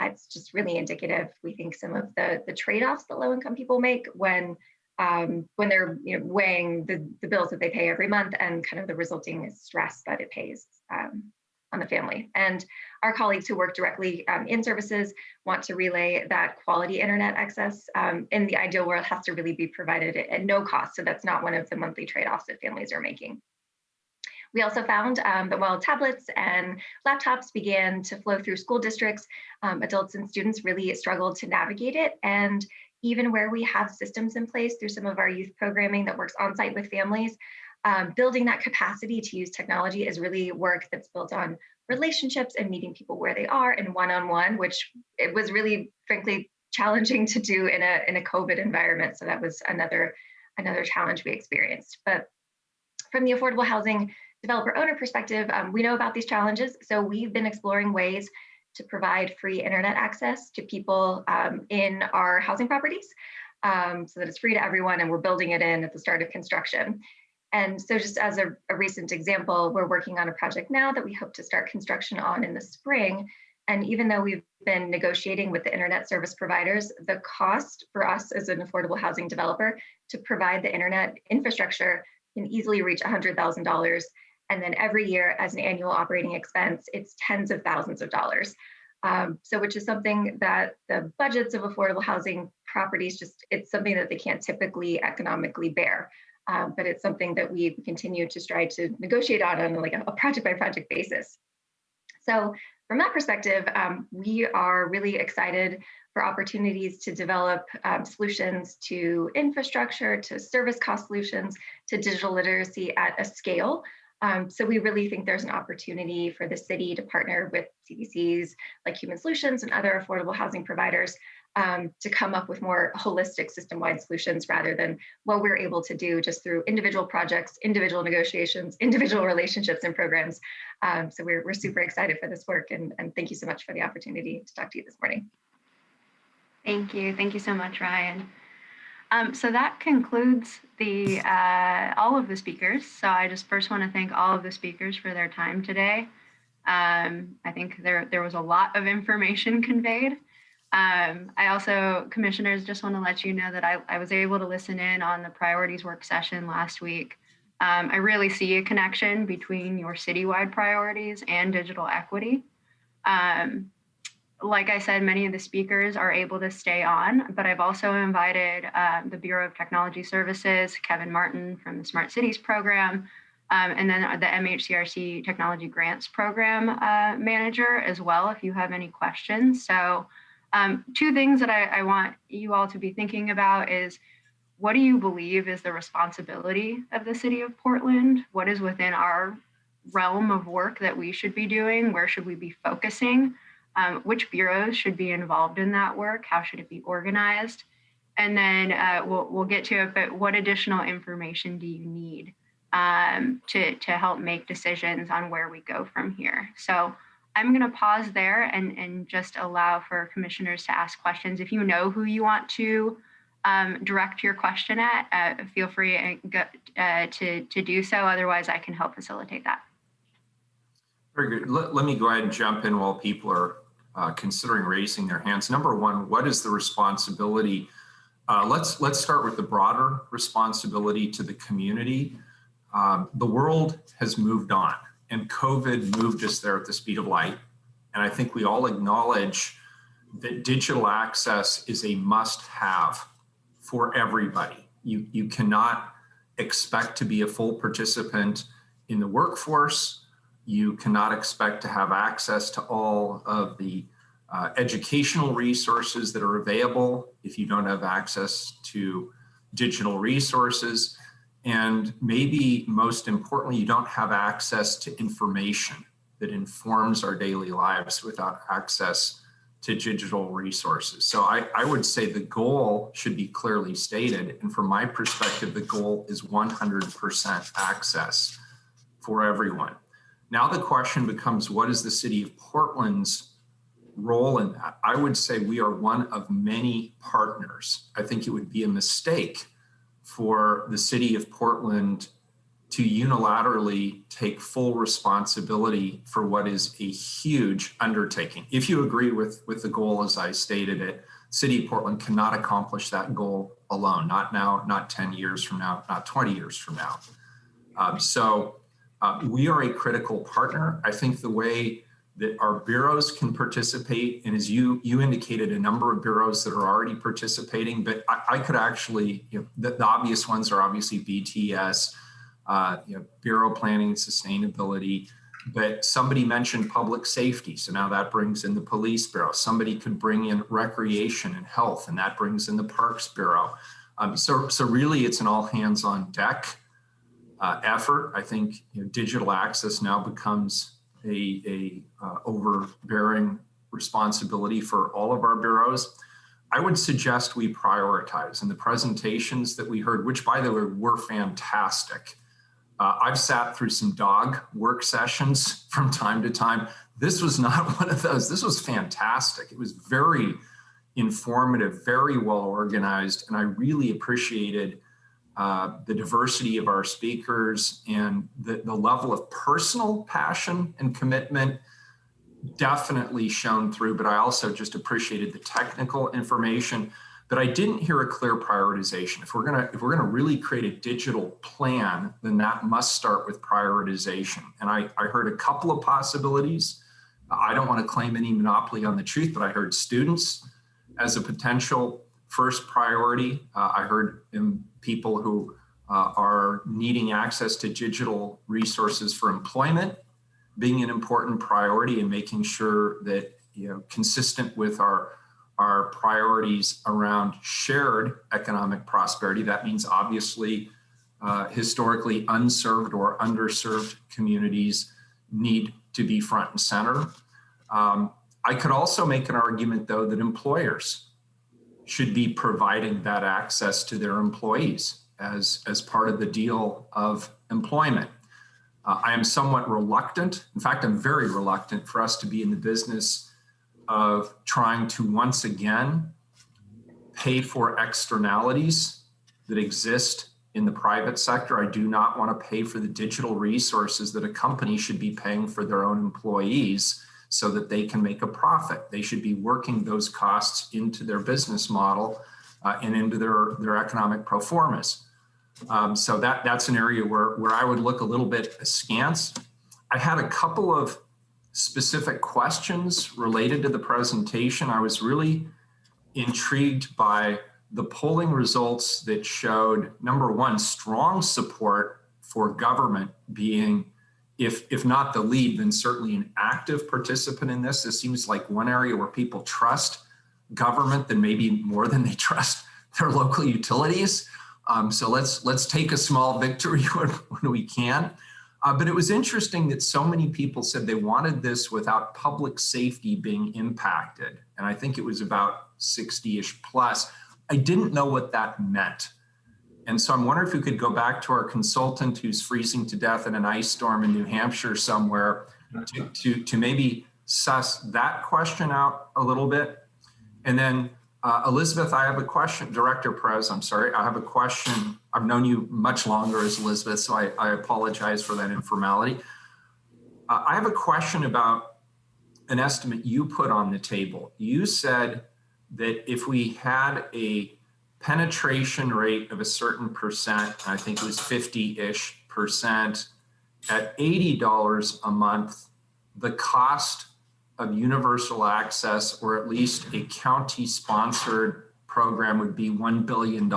It's just really indicative, we think, some of the trade-offs that low-income people make when they're weighing the bills that they pay every month and kind of the resulting stress that it pays on the family. And our colleagues who work directly in services want to relay that quality internet access in the ideal world has to really be provided at no cost. So that's not one of the monthly trade-offs that families are making. We also found that while tablets and laptops began to flow through school districts, adults and students really struggled to navigate it. And even where we have systems in place through some of our youth programming that works on-site with families, building that capacity to use technology is really work that's built on relationships and meeting people where they are and one-on-one, which it was really, frankly, challenging to do in a COVID environment. So that was another challenge we experienced. But from the affordable housing developer owner perspective, we know about these challenges. So we've been exploring ways to provide free internet access to people in our housing properties so that it's free to everyone, and we're building it in at the start of construction. And so just as a recent example, we're working on a project now that we hope to start construction on in the spring. And even though we've been negotiating with the internet service providers, the cost for us as an affordable housing developer to provide the internet infrastructure can easily reach $100,000. And then every year as an annual operating expense, it's tens of thousands of dollars. So which is something that the budgets of affordable housing properties it's something that they can't typically economically bear. But it's something that we continue to strive to negotiate on like a project by project basis. So from that perspective, we are really excited for opportunities to develop solutions to infrastructure, to service cost solutions, to digital literacy at a scale. So we really think there's an opportunity for the city to partner with CDCs like Human Solutions and other affordable housing providers to come up with more holistic system-wide solutions rather than what we're able to do just through individual projects, individual negotiations, individual relationships and programs. So we're super excited for this work, and thank you so much for the opportunity to talk to you this morning. Thank you. Thank you so much, Ryan. So that concludes all of the speakers. So I just first want to thank all of the speakers for their time today. I think there was a lot of information conveyed. I also, commissioners, just want to let you know that I was able to listen in on the priorities work session last week. I really see a connection between your citywide priorities and digital equity. Like I said, many of the speakers are able to stay on, but I've also invited the Bureau of Technology Services, Kevin Martin from the Smart Cities program, and then the MHCRC Technology Grants Program manager as well, if you have any questions. So two things that I want you all to be thinking about is what do you believe is the responsibility of the city of Portland? What is within our realm of work that we should be doing? Where should we be focusing? Which bureaus should be involved in that work? How should it be organized? And then we'll get to it, but what additional information do you need to help make decisions on where we go from here? So I'm going to pause there and just allow for commissioners to ask questions. If you know who you want to direct your question at, feel free to do so. Otherwise, I can help facilitate that. Very good. Let me go ahead and jump in while people are considering raising their hands. Number one, what is the responsibility? Let's start with the broader responsibility to the community. The world has moved on, and COVID moved us there at the speed of light. And I think we all acknowledge that digital access is a must-have for everybody. You cannot expect to be a full participant in the workforce. You cannot expect to have access to all of the educational resources that are available if you don't have access to digital resources. And maybe most importantly, you don't have access to information that informs our daily lives without access to digital resources. So I would say the goal should be clearly stated. And from my perspective, the goal is 100% access for everyone. Now the question becomes, what is the city of Portland's role in that? I would say we are one of many partners. I think it would be a mistake for the city of Portland to unilaterally take full responsibility for what is a huge undertaking. If you agree with the goal as I stated it, city of Portland cannot accomplish that goal alone, not now, not 10 years from now, not 20 years from now. We are a critical partner. I think the way that our bureaus can participate, and as you indicated, a number of bureaus that are already participating, but I could actually, the obvious ones are obviously BTS, Bureau Planning and Sustainability, but somebody mentioned public safety. So now that brings in the Police Bureau. Somebody could bring in Recreation and Health, and that brings in the Parks Bureau. So really it's an all hands on deck effort. I think digital access now becomes a overbearing responsibility for all of our bureaus. I would suggest we prioritize, and the presentations that we heard, which by the way were fantastic. I've sat through some dog work sessions from time to time. This was not one of those. This was fantastic. It was very informative, very well organized, and I really appreciated the diversity of our speakers and the level of personal passion and commitment definitely shone through, but I also just appreciated the technical information. But I didn't hear a clear prioritization. If we're gonna really create a digital plan, then that must start with prioritization. And I heard a couple of possibilities. I don't want to claim any monopoly on the truth, but I heard students as a potential first priority. I heard people who are needing access to digital resources for employment being an important priority, and making sure that, consistent with our priorities around shared economic prosperity. That means obviously historically unserved or underserved communities need to be front and center. I could also make an argument though that employers should be providing that access to their employees as part of the deal of employment. I am somewhat reluctant. In fact, I'm very reluctant for us to be in the business of trying to once again pay for externalities that exist in the private sector. I do not want to pay for the digital resources that a company should be paying for their own employees so that they can make a profit. They should be working those costs into their business model and into their economic pro formas. So that's an area where I would look a little bit askance. I had a couple of specific questions related to the presentation. I was really intrigued by the polling results that showed, number one, strong support for government being, if not the lead, then certainly an active participant in this. This seems like one area where people trust government than maybe more than they trust their local utilities So let's take a small victory when we can. But it was interesting that so many people said they wanted this without public safety being impacted. And I think it was about 60-ish plus. I didn't know what that meant. And so I'm wondering if we could go back to our consultant who's freezing to death in an ice storm in New Hampshire somewhere to maybe suss that question out a little bit. And then Elizabeth, I have a question. Director Perez, I'm sorry. I have a question. I've known you much longer as Elizabeth, so I apologize for that informality. I have a question about an estimate you put on the table. You said that if we had a penetration rate of a certain percent, I think it was 50-ish percent, at $80 a month, the cost of universal access, or at least a county-sponsored program, would be $1 billion.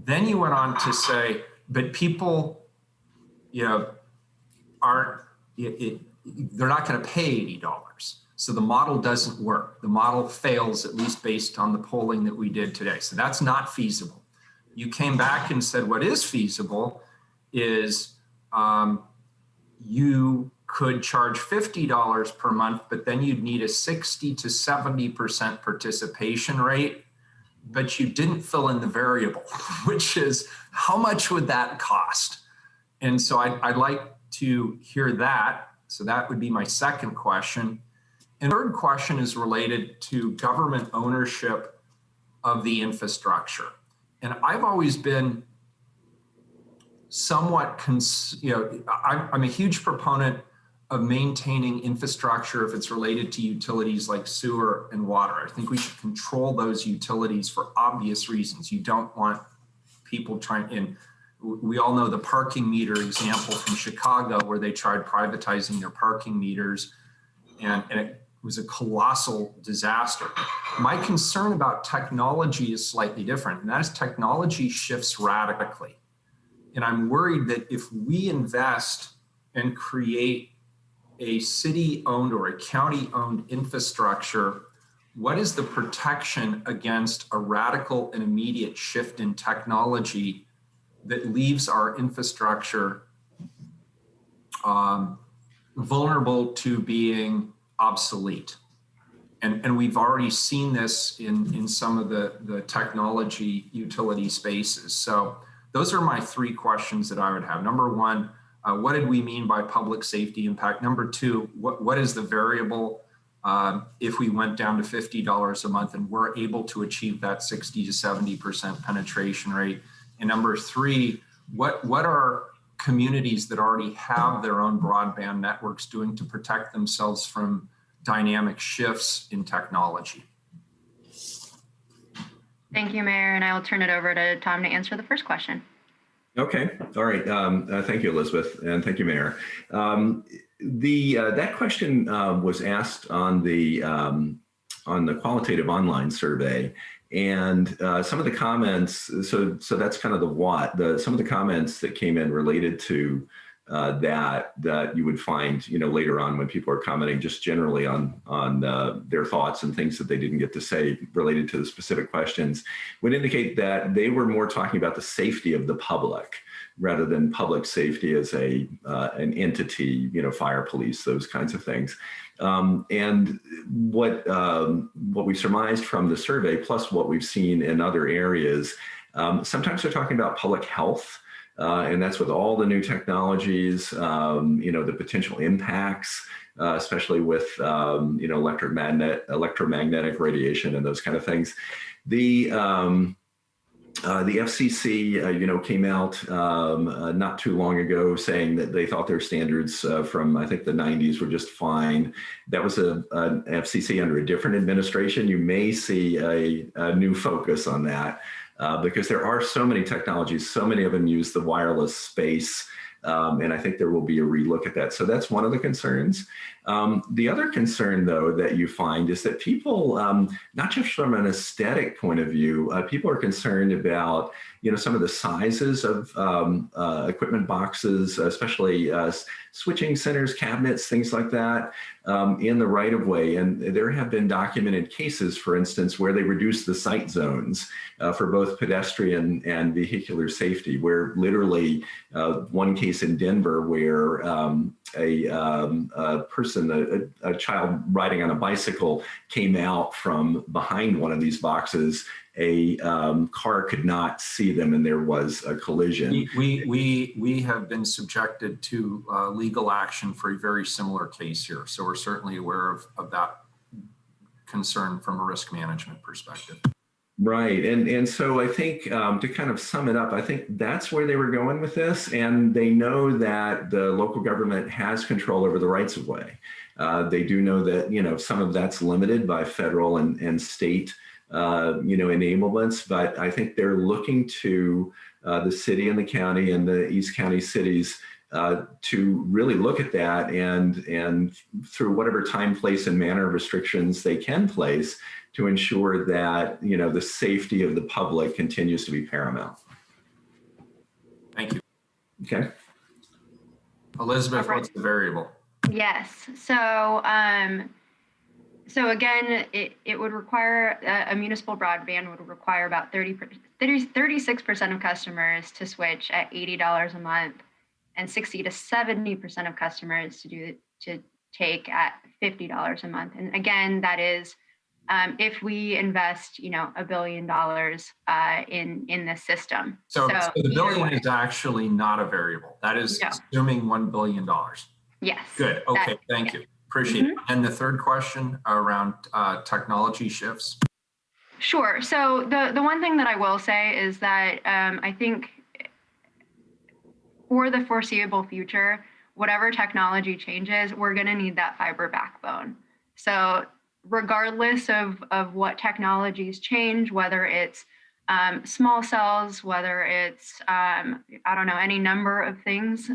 Then you went on to say, but people, aren't, they're not going to pay $80. So the model doesn't work. The model fails, at least based on the polling that we did today. So that's not feasible. You came back and said what is feasible is you could charge $50 per month, but then you'd need a 60 to 70% participation rate, but you didn't fill in the variable, which is how much would that cost? And so I'd like to hear that. So that would be my second question. And third question is related to government ownership of the infrastructure. And I've always been somewhat, I'm a huge proponent of maintaining infrastructure if it's related to utilities like sewer and water. I think we should control those utilities for obvious reasons. You don't want people trying, we all know the parking meter example from Chicago where they tried privatizing their parking meters and it was a colossal disaster. My concern about technology is slightly different, and that is technology shifts radically. And I'm worried that if we invest and create a city-owned or a county-owned infrastructure, what is the protection against a radical and immediate shift in technology that leaves our infrastructure vulnerable to being obsolete? And we've already seen this in some of the technology utility spaces. So those are my three questions that I would have. Number one, what did we mean by public safety impact? Number two, what is the variable if we went down to $50 a month and we're able to achieve that 60 to 70% penetration rate? And number three, what are communities that already have their own broadband networks doing to protect themselves from dynamic shifts in technology? Thank you, Mayor. And I will turn it over to Tom to answer the first question. Okay. All right. Thank you, Elizabeth. And thank you, Mayor. That question was asked on the qualitative online survey. And some of the comments, so that's kind of the what, some of the comments that came in related to that you would find, later on when people are commenting just generally on their thoughts and things that they didn't get to say related to the specific questions, would indicate that they were more talking about the safety of the public rather than public safety as an entity, fire, police, those kinds of things. And what we surmised from the survey, plus what we've seen in other areas, sometimes they're talking about public health. And that's with all the new technologies, the potential impacts, especially with, electromagnetic radiation and those kind of things. The FCC, came out not too long ago saying that they thought their standards from, I think, the 90s were just fine. That was an FCC under a different administration. You may see a new focus on that. Because there are so many technologies, so many of them use the wireless space And I think there will be a relook at that. So that's one of the concerns. The other concern, though, that you find is that people, not just from an aesthetic point of view, people are concerned about, some of the sizes of equipment boxes, especially switching centers, cabinets, things like that, in the right of way. And there have been documented cases, for instance, where they reduce the sight zones for both pedestrian and vehicular safety, where literally one case in Denver where a person, a child riding on a bicycle came out from behind one of these boxes. A car could not see them and there was a collision. We have been subjected to legal action for a very similar case here. So we're certainly aware of that concern from a risk management perspective. Right. And so I think to kind of sum it up, I think that's where they were going with this. And they know that the local government has control over the rights of way. They do know that, some of that's limited by federal and state enablements, but I think they're looking to the city and the county and the East County cities to really look at that and through whatever time, place, and manner restrictions they can place to ensure that, the safety of the public continues to be paramount. Thank you. Okay. Elizabeth, what's the variable? Yes. So again, it would require a municipal broadband would require about 36% of customers to switch at $80 a month, and 60 to 70% of customers to take at $50 a month. And again, that is if we invest, $1 billion in this system. So the billion is actually not a variable. That is assuming $1 billion. Yes. Good. Okay. Thank you. Appreciate it. And the third question around technology shifts. Sure. So the one thing that I will say is that I think for the foreseeable future, whatever technology changes, we're going to need that fiber backbone. So regardless of what technologies change, whether it's small cells, whether it's, any number of things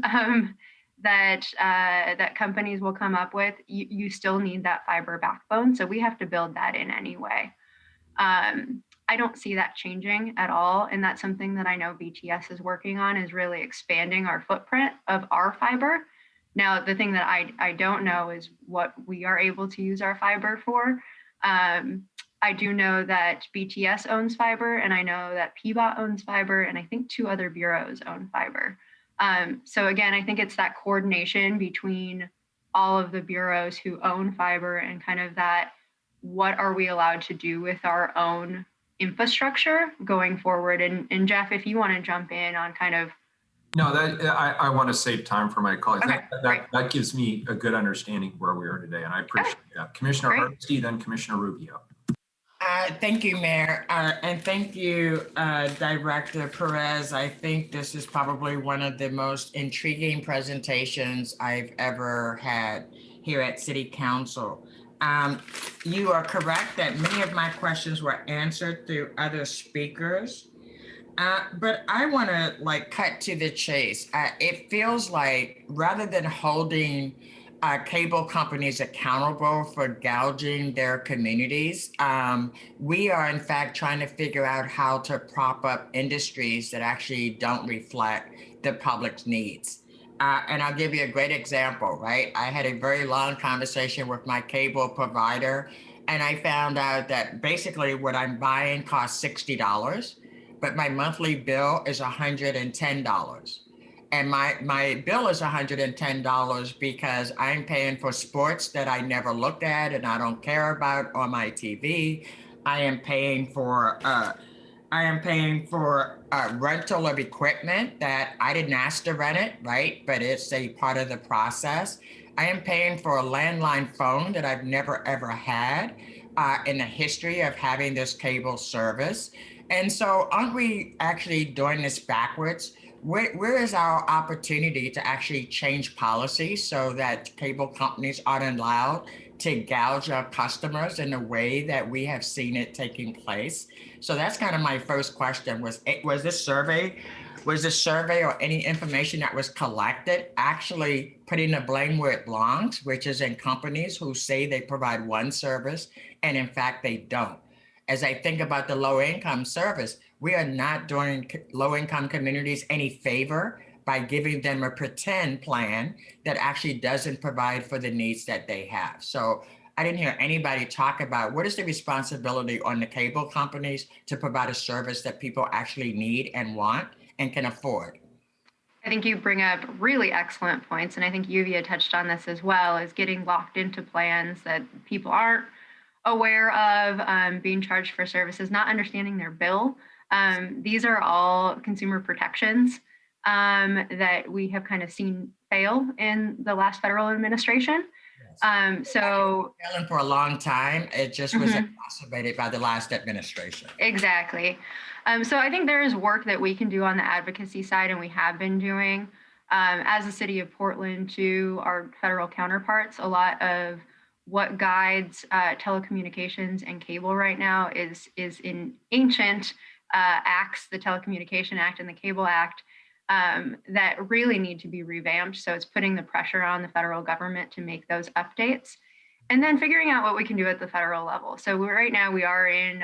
that companies will come up with, you still need that fiber backbone. So we have to build that in anyway. I don't see that changing at all. And that's something that I know BTS is working on, is really expanding our footprint of our fiber. Now, the thing that I don't know is what we are able to use our fiber for. I do know that BTS owns fiber, and I know that PBOT owns fiber, and I think 2 other bureaus own fiber. So again, I think it's that coordination between all of the bureaus who own fiber and kind of that, what are we allowed to do with our own infrastructure going forward? And Jeff, if you want to jump in on kind of. No, that I want to save time for my colleagues. Okay, that gives me a good understanding of where we are today, and I appreciate that. Commissioner Hardesty, then Commissioner Rubio. Thank you, Mayor, and thank you, Director Perez. I think this is probably one of the most intriguing presentations I've ever had here at City Council. You are correct that many of my questions were answered through other speakers, but I want to cut to the chase. It feels like rather than holding cable companies accountable for gouging their communities, we are in fact trying to figure out how to prop up industries that actually don't reflect the public's needs. And I'll give you a great example, right? I had a very long conversation with my cable provider, and I found out that basically what I'm buying costs $60, but my monthly bill is $110. And my bill is $110 because I'm paying for sports that I never looked at and I don't care about on my TV. I am paying for rental of equipment that I didn't ask to rent it, right? But it's a part of the process. I am paying for a landline phone that I've never ever had in the history of having this cable service. And so aren't we actually doing this backwards? Where is our opportunity to actually change policy so that cable companies aren't allowed to gouge our customers in the way that we have seen it taking place? So that's kind of my first question. Was this survey was the survey or any information that was collected actually putting the blame where it belongs, which is in companies who say they provide one service and in fact they don't. As I think about the low income service, we are not doing low income communities any favor by giving them a pretend plan that actually doesn't provide for the needs that they have. So I didn't hear anybody talk about what is the responsibility on the cable companies to provide a service that people actually need and want and can afford. I think you bring up really excellent points, and I think Yuvia touched on this as well, is getting locked into plans that people aren't aware of, being charged for services, not understanding their bill. These are all consumer protections that we have kind of seen fail in the last federal administration. So failing for a long time, it just was exacerbated by the last administration. Exactly. So I think there is work that we can do on the advocacy side, and we have been doing as a city of Portland to our federal counterparts. A lot of what guides telecommunications and cable right now is in ancient acts, the Telecommunication Act and the Cable Act, that really need to be revamped. So it's putting the pressure on the federal government to make those updates, and then figuring out what we can do at the federal level. So right now we are in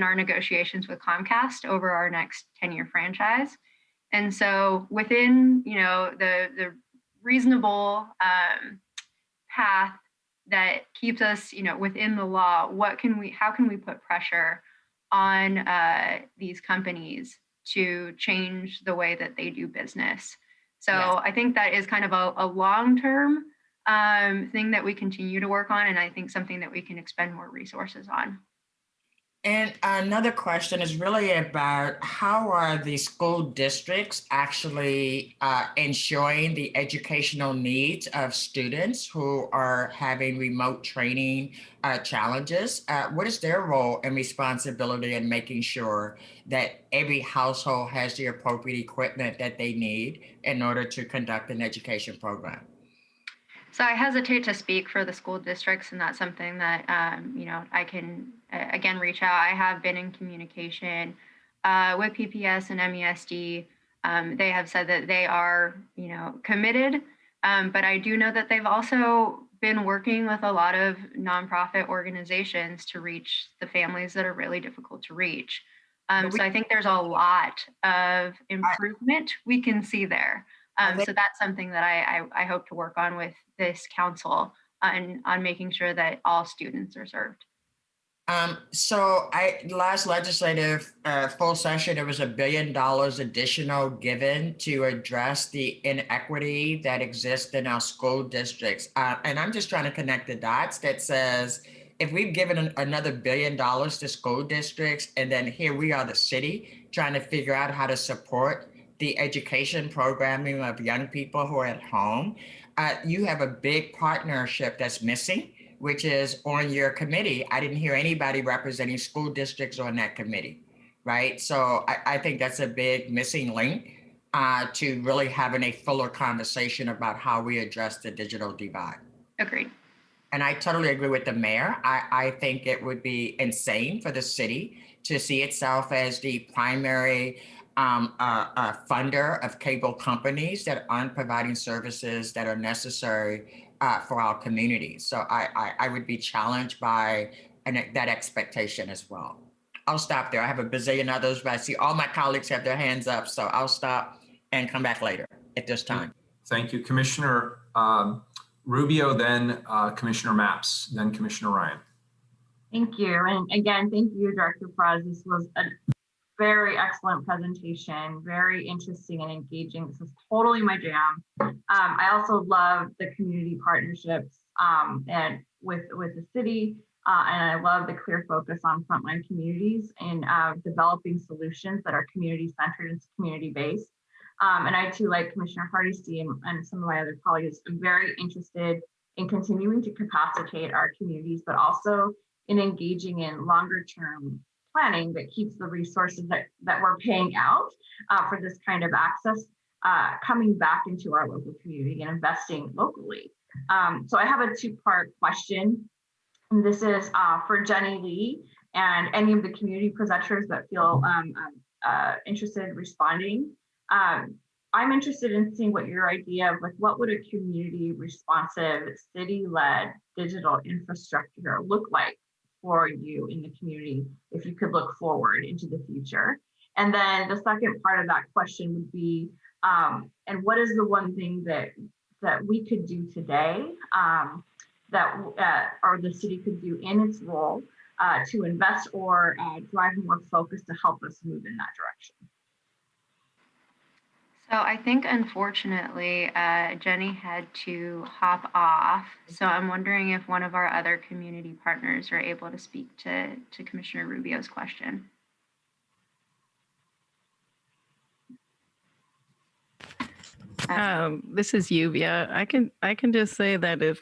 our negotiations with Comcast over our next 10-year franchise. And so within, the reasonable path that keeps us, within the law, how can we put pressure on these companies to change the way that they do business? So yes. I think that is kind of a long-term thing that we continue to work on, and I think something that we can expend more resources on. And another question is really about how are the school districts actually ensuring the educational needs of students who are having remote training challenges? What is their role and responsibility in making sure that every household has the appropriate equipment that they need in order to conduct an education program? So I hesitate to speak for the school districts, and that's something that, I can, again, reach out. I have been in communication with PPS and MESD. They have said that they are, committed, but I do know that they've also been working with a lot of nonprofit organizations to reach the families that are really difficult to reach. So I think there's a lot of improvement we can see there. So that's something that I hope to work on with this council on making sure that all students are served. So last legislative full session, there was $1 billion additional given to address the inequity that exists in our school districts. And I'm just trying to connect the dots that says, if we've given another $1 billion to school districts, and then here we are, the city, trying to figure out how to support the education programming of young people who are at home, you have a big partnership that's missing, which is on your committee. I didn't hear anybody representing school districts on that committee, right? So I think that's a big missing link to really having a fuller conversation about how we address the digital divide. Agreed. And I totally agree with the mayor. I think it would be insane for the city to see itself as the primary funder of cable companies that aren't providing services that are necessary for our communities. So I would be challenged by that expectation as well. I'll stop there. I have a bazillion others, but I see all my colleagues have their hands up, so I'll stop and come back later at this time. Thank you, Commissioner Rubio, then Commissioner Mapps, then Commissioner Ryan. Thank you. And again, thank you, Director Perez. This was a very excellent presentation, very interesting and engaging. This is totally my jam. I also love the community partnerships and with the city, and I love the clear focus on frontline communities and developing solutions that are community-centered and community-based. And I too, like Commissioner Hardesty and some of my other colleagues, I'm very interested in continuing to capacitate our communities, but also in engaging in longer-term planning that keeps the resources that we're paying out for this kind of access coming back into our local community and investing locally. So I have a two-part question. And this is for Jenny Lee and any of the community presenters that feel interested in responding. I'm interested in seeing what your idea of like what would a community responsive city-led digital infrastructure look like for you in the community if you could look forward into the future. And then the second part of that question would be, and what is the one thing that we could do today or the city could do in its role to invest or drive more focus to help us move in that direction? So I think, unfortunately, Jenny had to hop off. So I'm wondering if one of our other community partners are able to speak to Commissioner Rubio's question. This is Yuvia. I can just say that if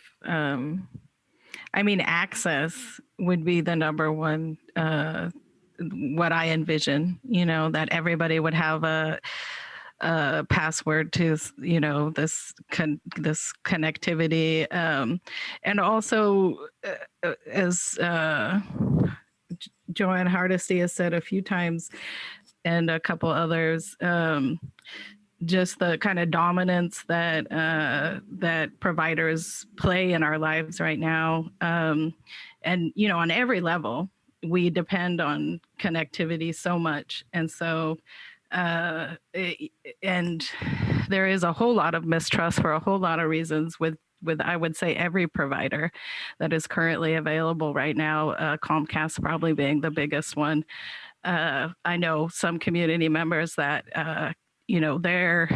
access would be the number one. What I envision, that everybody would have a password to, this connectivity, and also as Joanne Hardesty has said a few times, and a couple others. Just the kind of dominance that that providers play in our lives right now, and on every level, we depend on connectivity so much, and so and there is a whole lot of mistrust for a whole lot of reasons with I would say every provider that is currently available right now. Comcast probably being the biggest one. I know some community members that their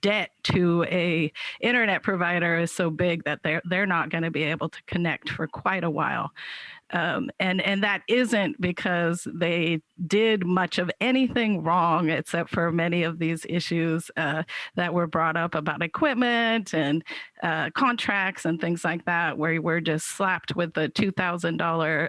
debt to a internet provider is so big that they're not going to be able to connect for quite a while. And that isn't because they did much of anything wrong, except for many of these issues that were brought up about equipment and contracts and things like that, where we're just slapped with the $2,000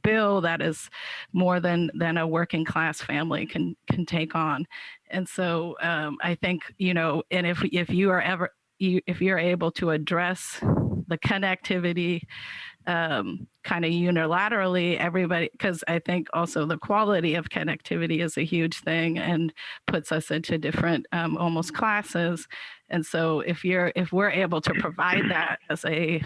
bill that is more than a working class family can take on. And so I think, and if you're able to address the connectivity kind of unilaterally, everybody, because I think also the quality of connectivity is a huge thing and puts us into different almost classes. And so if we're able to provide that as a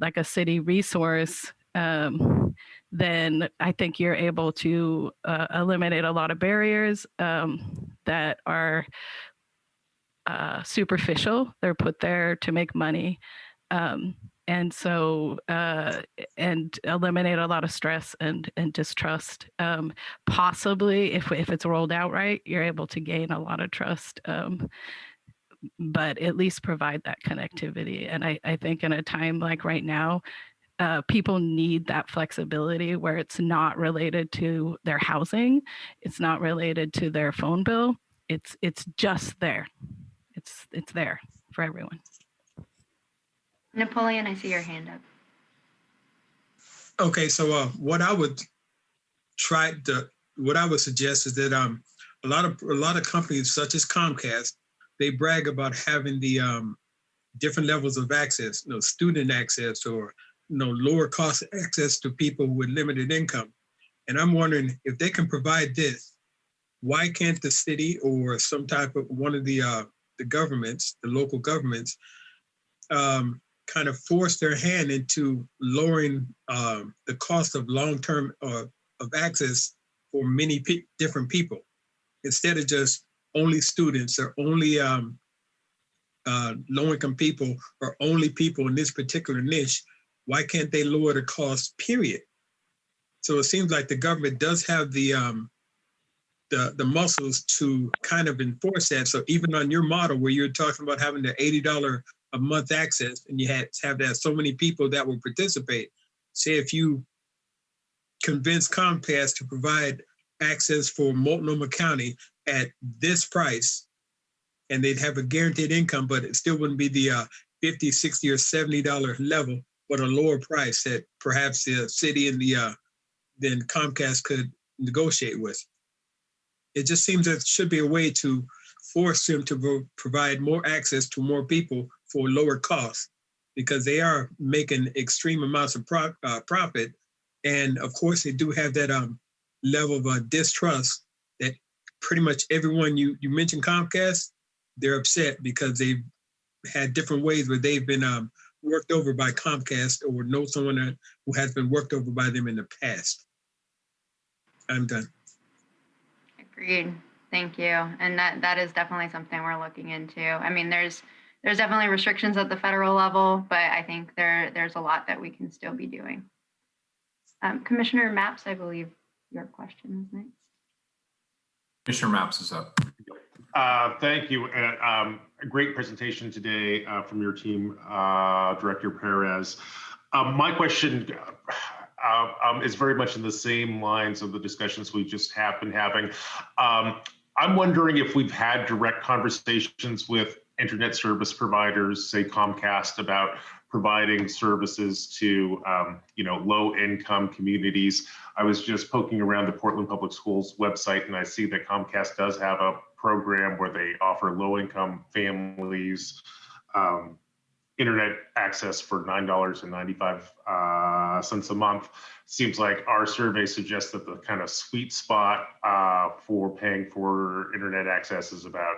like a city resource, then I think you're able to eliminate a lot of barriers that are superficial. They're put there to make money. And so, and eliminate a lot of stress and distrust. Possibly, if it's rolled out right, you're able to gain a lot of trust. But at least provide that connectivity. And I think in a time like right now, people need that flexibility where it's not related to their housing, it's not related to their phone bill. It's just there. It's there for everyone. Napoleon, I see your hand up. Okay, so what I would suggest is that a lot of companies such as Comcast, they brag about having the different levels of access, student access or lower cost access to people with limited income. And I'm wondering if they can provide this, why can't the city or some type of one of the governments, the local governments, kind of force their hand into lowering the cost of long-term of access for many different people, instead of just only students or only low-income people or only people in this particular niche. Why can't they lower the cost, period? So it seems like the government does have the muscles to kind of enforce that. So even on your model where you're talking about having the $80 a month access and you had to have that so many people that will participate, say if you convince Comcast to provide access for Multnomah County at this price, and they'd have a guaranteed income, but it still wouldn't be the $50, $60, or $70 level, but a lower price that perhaps the city and then Comcast could negotiate with. It just seems that there should be a way to force them to provide more access to more people for lower costs, because they are making extreme amounts of profit. And of course, they do have that level of distrust that pretty much everyone, you mentioned Comcast, they're upset because they've had different ways where they've been worked over by Comcast or know someone who has been worked over by them in the past. I'm done. Agreed. Thank you. And that is definitely something we're looking into. I mean, there's definitely restrictions at the federal level, but I think there's a lot that we can still be doing. Commissioner Mapps, I believe your question is next. Commissioner Mapps is up. Thank you. A great presentation today from your team, Director Perez. My question is very much in the same lines of the discussions we just have been having. I'm wondering if we've had direct conversations with internet service providers, say Comcast, about providing services to low-income communities. I was just poking around the Portland Public Schools website, and I see that Comcast does have a program where they offer low-income families internet access for $9.95 a month. Seems like our survey suggests that the kind of sweet spot for paying for internet access is about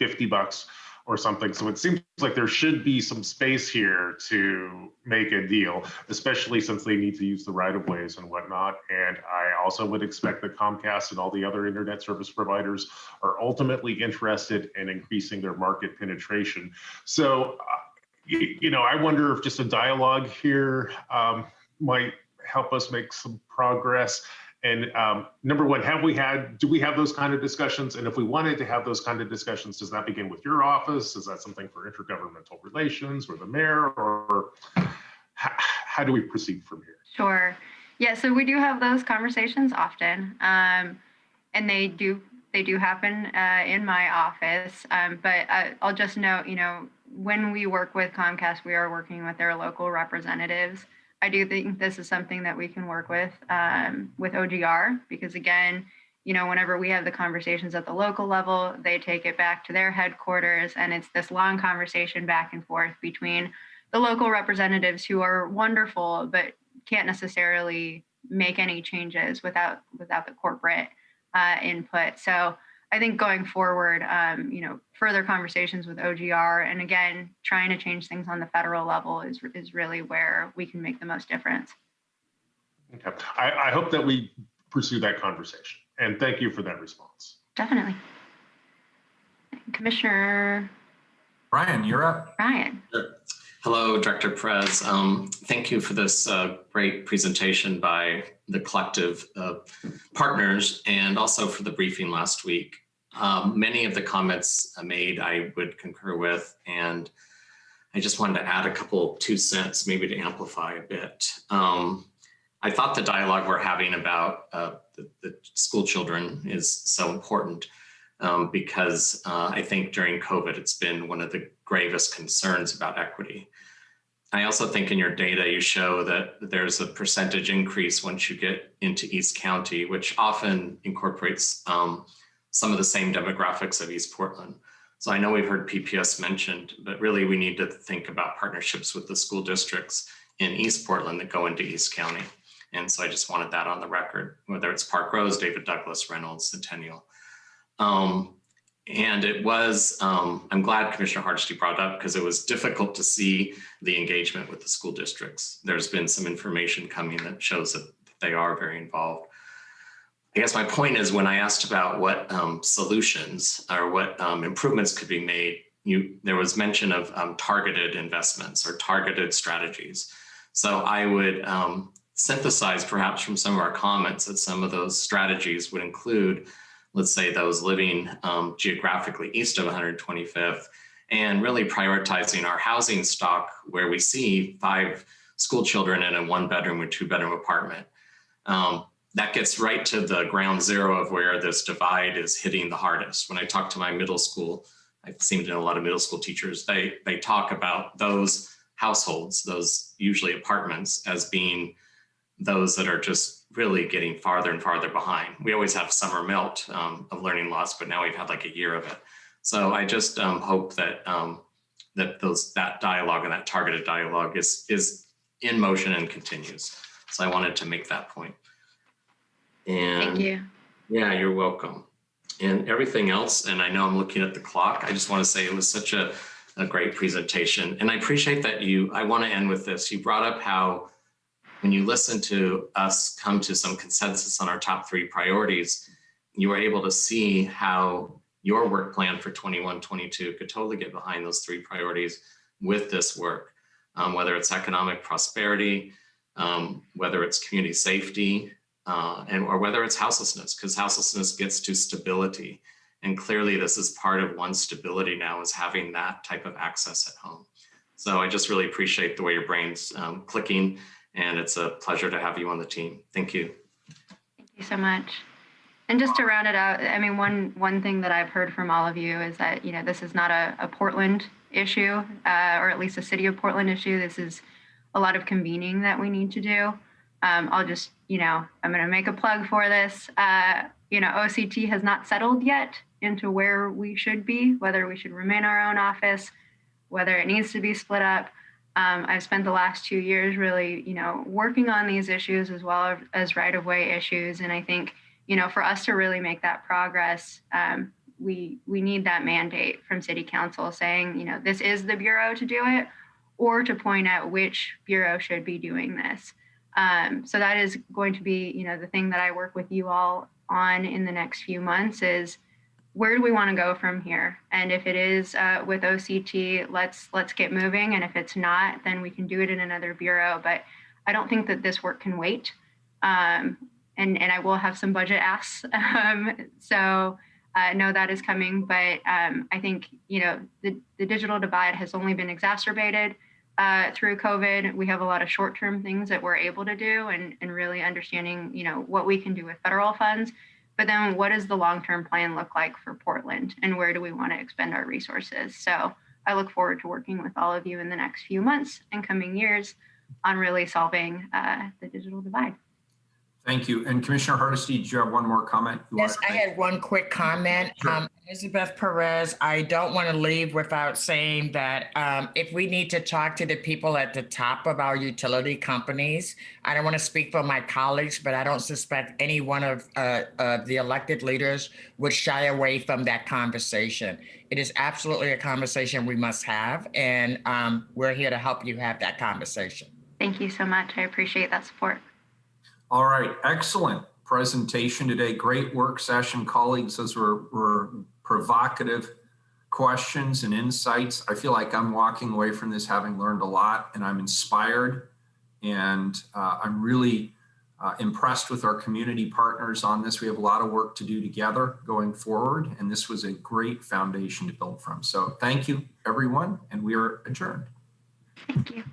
$50 or something. So it seems like there should be some space here to make a deal, especially since they need to use the right-of-ways and whatnot. And I also would expect that Comcast and all the other internet service providers are ultimately interested in increasing their market penetration. So, I wonder if just a dialogue here might help us make some progress. And number one, do we have those kind of discussions? And if we wanted to have those kind of discussions, does that begin with your office? Is that something for intergovernmental relations or the mayor, or how do we proceed from here? Sure. Yeah, so we do have those conversations often, and they do happen in my office. But I'll just note, when we work with Comcast, we are working with their local representatives. I do think this is something that we can work with OGR, because again, whenever we have the conversations at the local level, they take it back to their headquarters, and it's this long conversation back and forth between the local representatives, who are wonderful, but can't necessarily make any changes without the corporate input. So I think going forward, further conversations with OGR, and again, trying to change things on the federal level is really where we can make the most difference. Okay. I hope that we pursue that conversation, and thank you for that response. Definitely. Commissioner Ryan, you're up. Ryan. Sure. Hello, Director Perez. Thank you for this great presentation by the collective partners, and also for the briefing last week. Many of the comments made I would concur with, and I just wanted to add a couple 2 cents, maybe to amplify a bit. I thought the dialogue we're having about the school children is so important because I think during COVID, it's been one of the gravest concerns about equity. I also think in your data, you show that there's a percentage increase once you get into East County, which often incorporates some of the same demographics of East Portland. So I know we've heard PPS mentioned, but really we need to think about partnerships with the school districts in East Portland that go into East County. And so I just wanted that on the record, whether it's Park Rose, David Douglas, Reynolds, Centennial. And it was, I'm glad Commissioner Hardesty brought up, because it was difficult to see the engagement with the school districts. There's been some information coming that shows that they are very involved. I guess my point is, when I asked about what solutions or what improvements could be made, there was mention of targeted investments or targeted strategies. So I would synthesize perhaps from some of our comments that some of those strategies would include, let's say, those living geographically east of 125th, and really prioritizing our housing stock where we see 5 school children in a 1-bedroom or 2-bedroom apartment. That gets right to the ground zero of where this divide is hitting the hardest. When I talk to my middle school, I seem to know a lot of middle school teachers, they talk about those households, those usually apartments, as being those that are just really getting farther and farther behind. We always have summer melt of learning loss, but now we've had like a year of it. So I just hope that that dialogue and that targeted dialogue is in motion and continues. So I wanted to make that point. And Thank you. Yeah, you're welcome. And everything else, and I know I'm looking at the clock, I just want to say it was such a great presentation. And I appreciate that I want to end with this. You brought up how when you listen to us come to some consensus on our top 3 priorities, you were able to see how your work plan for 21-22 could totally get behind those 3 priorities with this work, whether it's economic prosperity, whether it's community safety, or whether it's houselessness, because houselessness gets to stability. And clearly this is part of one's stability now, is having that type of access at home. So I just really appreciate the way your brain's clicking, and it's a pleasure to have you on the team. Thank you. Thank you so much. And just to round it out, I mean, one thing that I've heard from all of you is that, this is not a Portland issue, or at least a city of Portland issue. This is a lot of convening that we need to do. I'll just, I'm going to make a plug for this. OCT has not settled yet into where we should be, whether we should remain our own office, whether it needs to be split up. I've spent the last 2 years really, working on these issues as well as right-of-way issues. And I think, for us to really make that progress, we need that mandate from City Council saying, this is the Bureau to do it, or to point out which Bureau should be doing this. So that is going to be, the thing that I work with you all on in the next few months is, where do we want to go from here? And if it is with OCT, let's get moving. And if it's not, then we can do it in another bureau. But I don't think that this work can wait. And I will have some budget asks. So know that is coming. But I think, the digital divide has only been exacerbated through COVID. We have a lot of short-term things that we're able to do, and really understanding, what we can do with federal funds. But then what does the long-term plan look like for Portland, and where do we want to expend our resources? So I look forward to working with all of you in the next few months and coming years on really solving the digital divide. Thank you. And Commissioner Hardesty, did you have one more comment? Yes, I had one quick comment. Sure. Elizabeth Perez, I don't want to leave without saying that if we need to talk to the people at the top of our utility companies, I don't want to speak for my colleagues, but I don't suspect any one of the elected leaders would shy away from that conversation. It is absolutely a conversation we must have, and we're here to help you have that conversation. Thank you so much. I appreciate that support. All right, excellent presentation today. Great work session, colleagues. Those were provocative questions and insights. I feel like I'm walking away from this having learned a lot, and I'm inspired, and I'm really impressed with our community partners on this. We have a lot of work to do together going forward, and this was a great foundation to build from. So thank you, everyone, and we are adjourned. Thank you.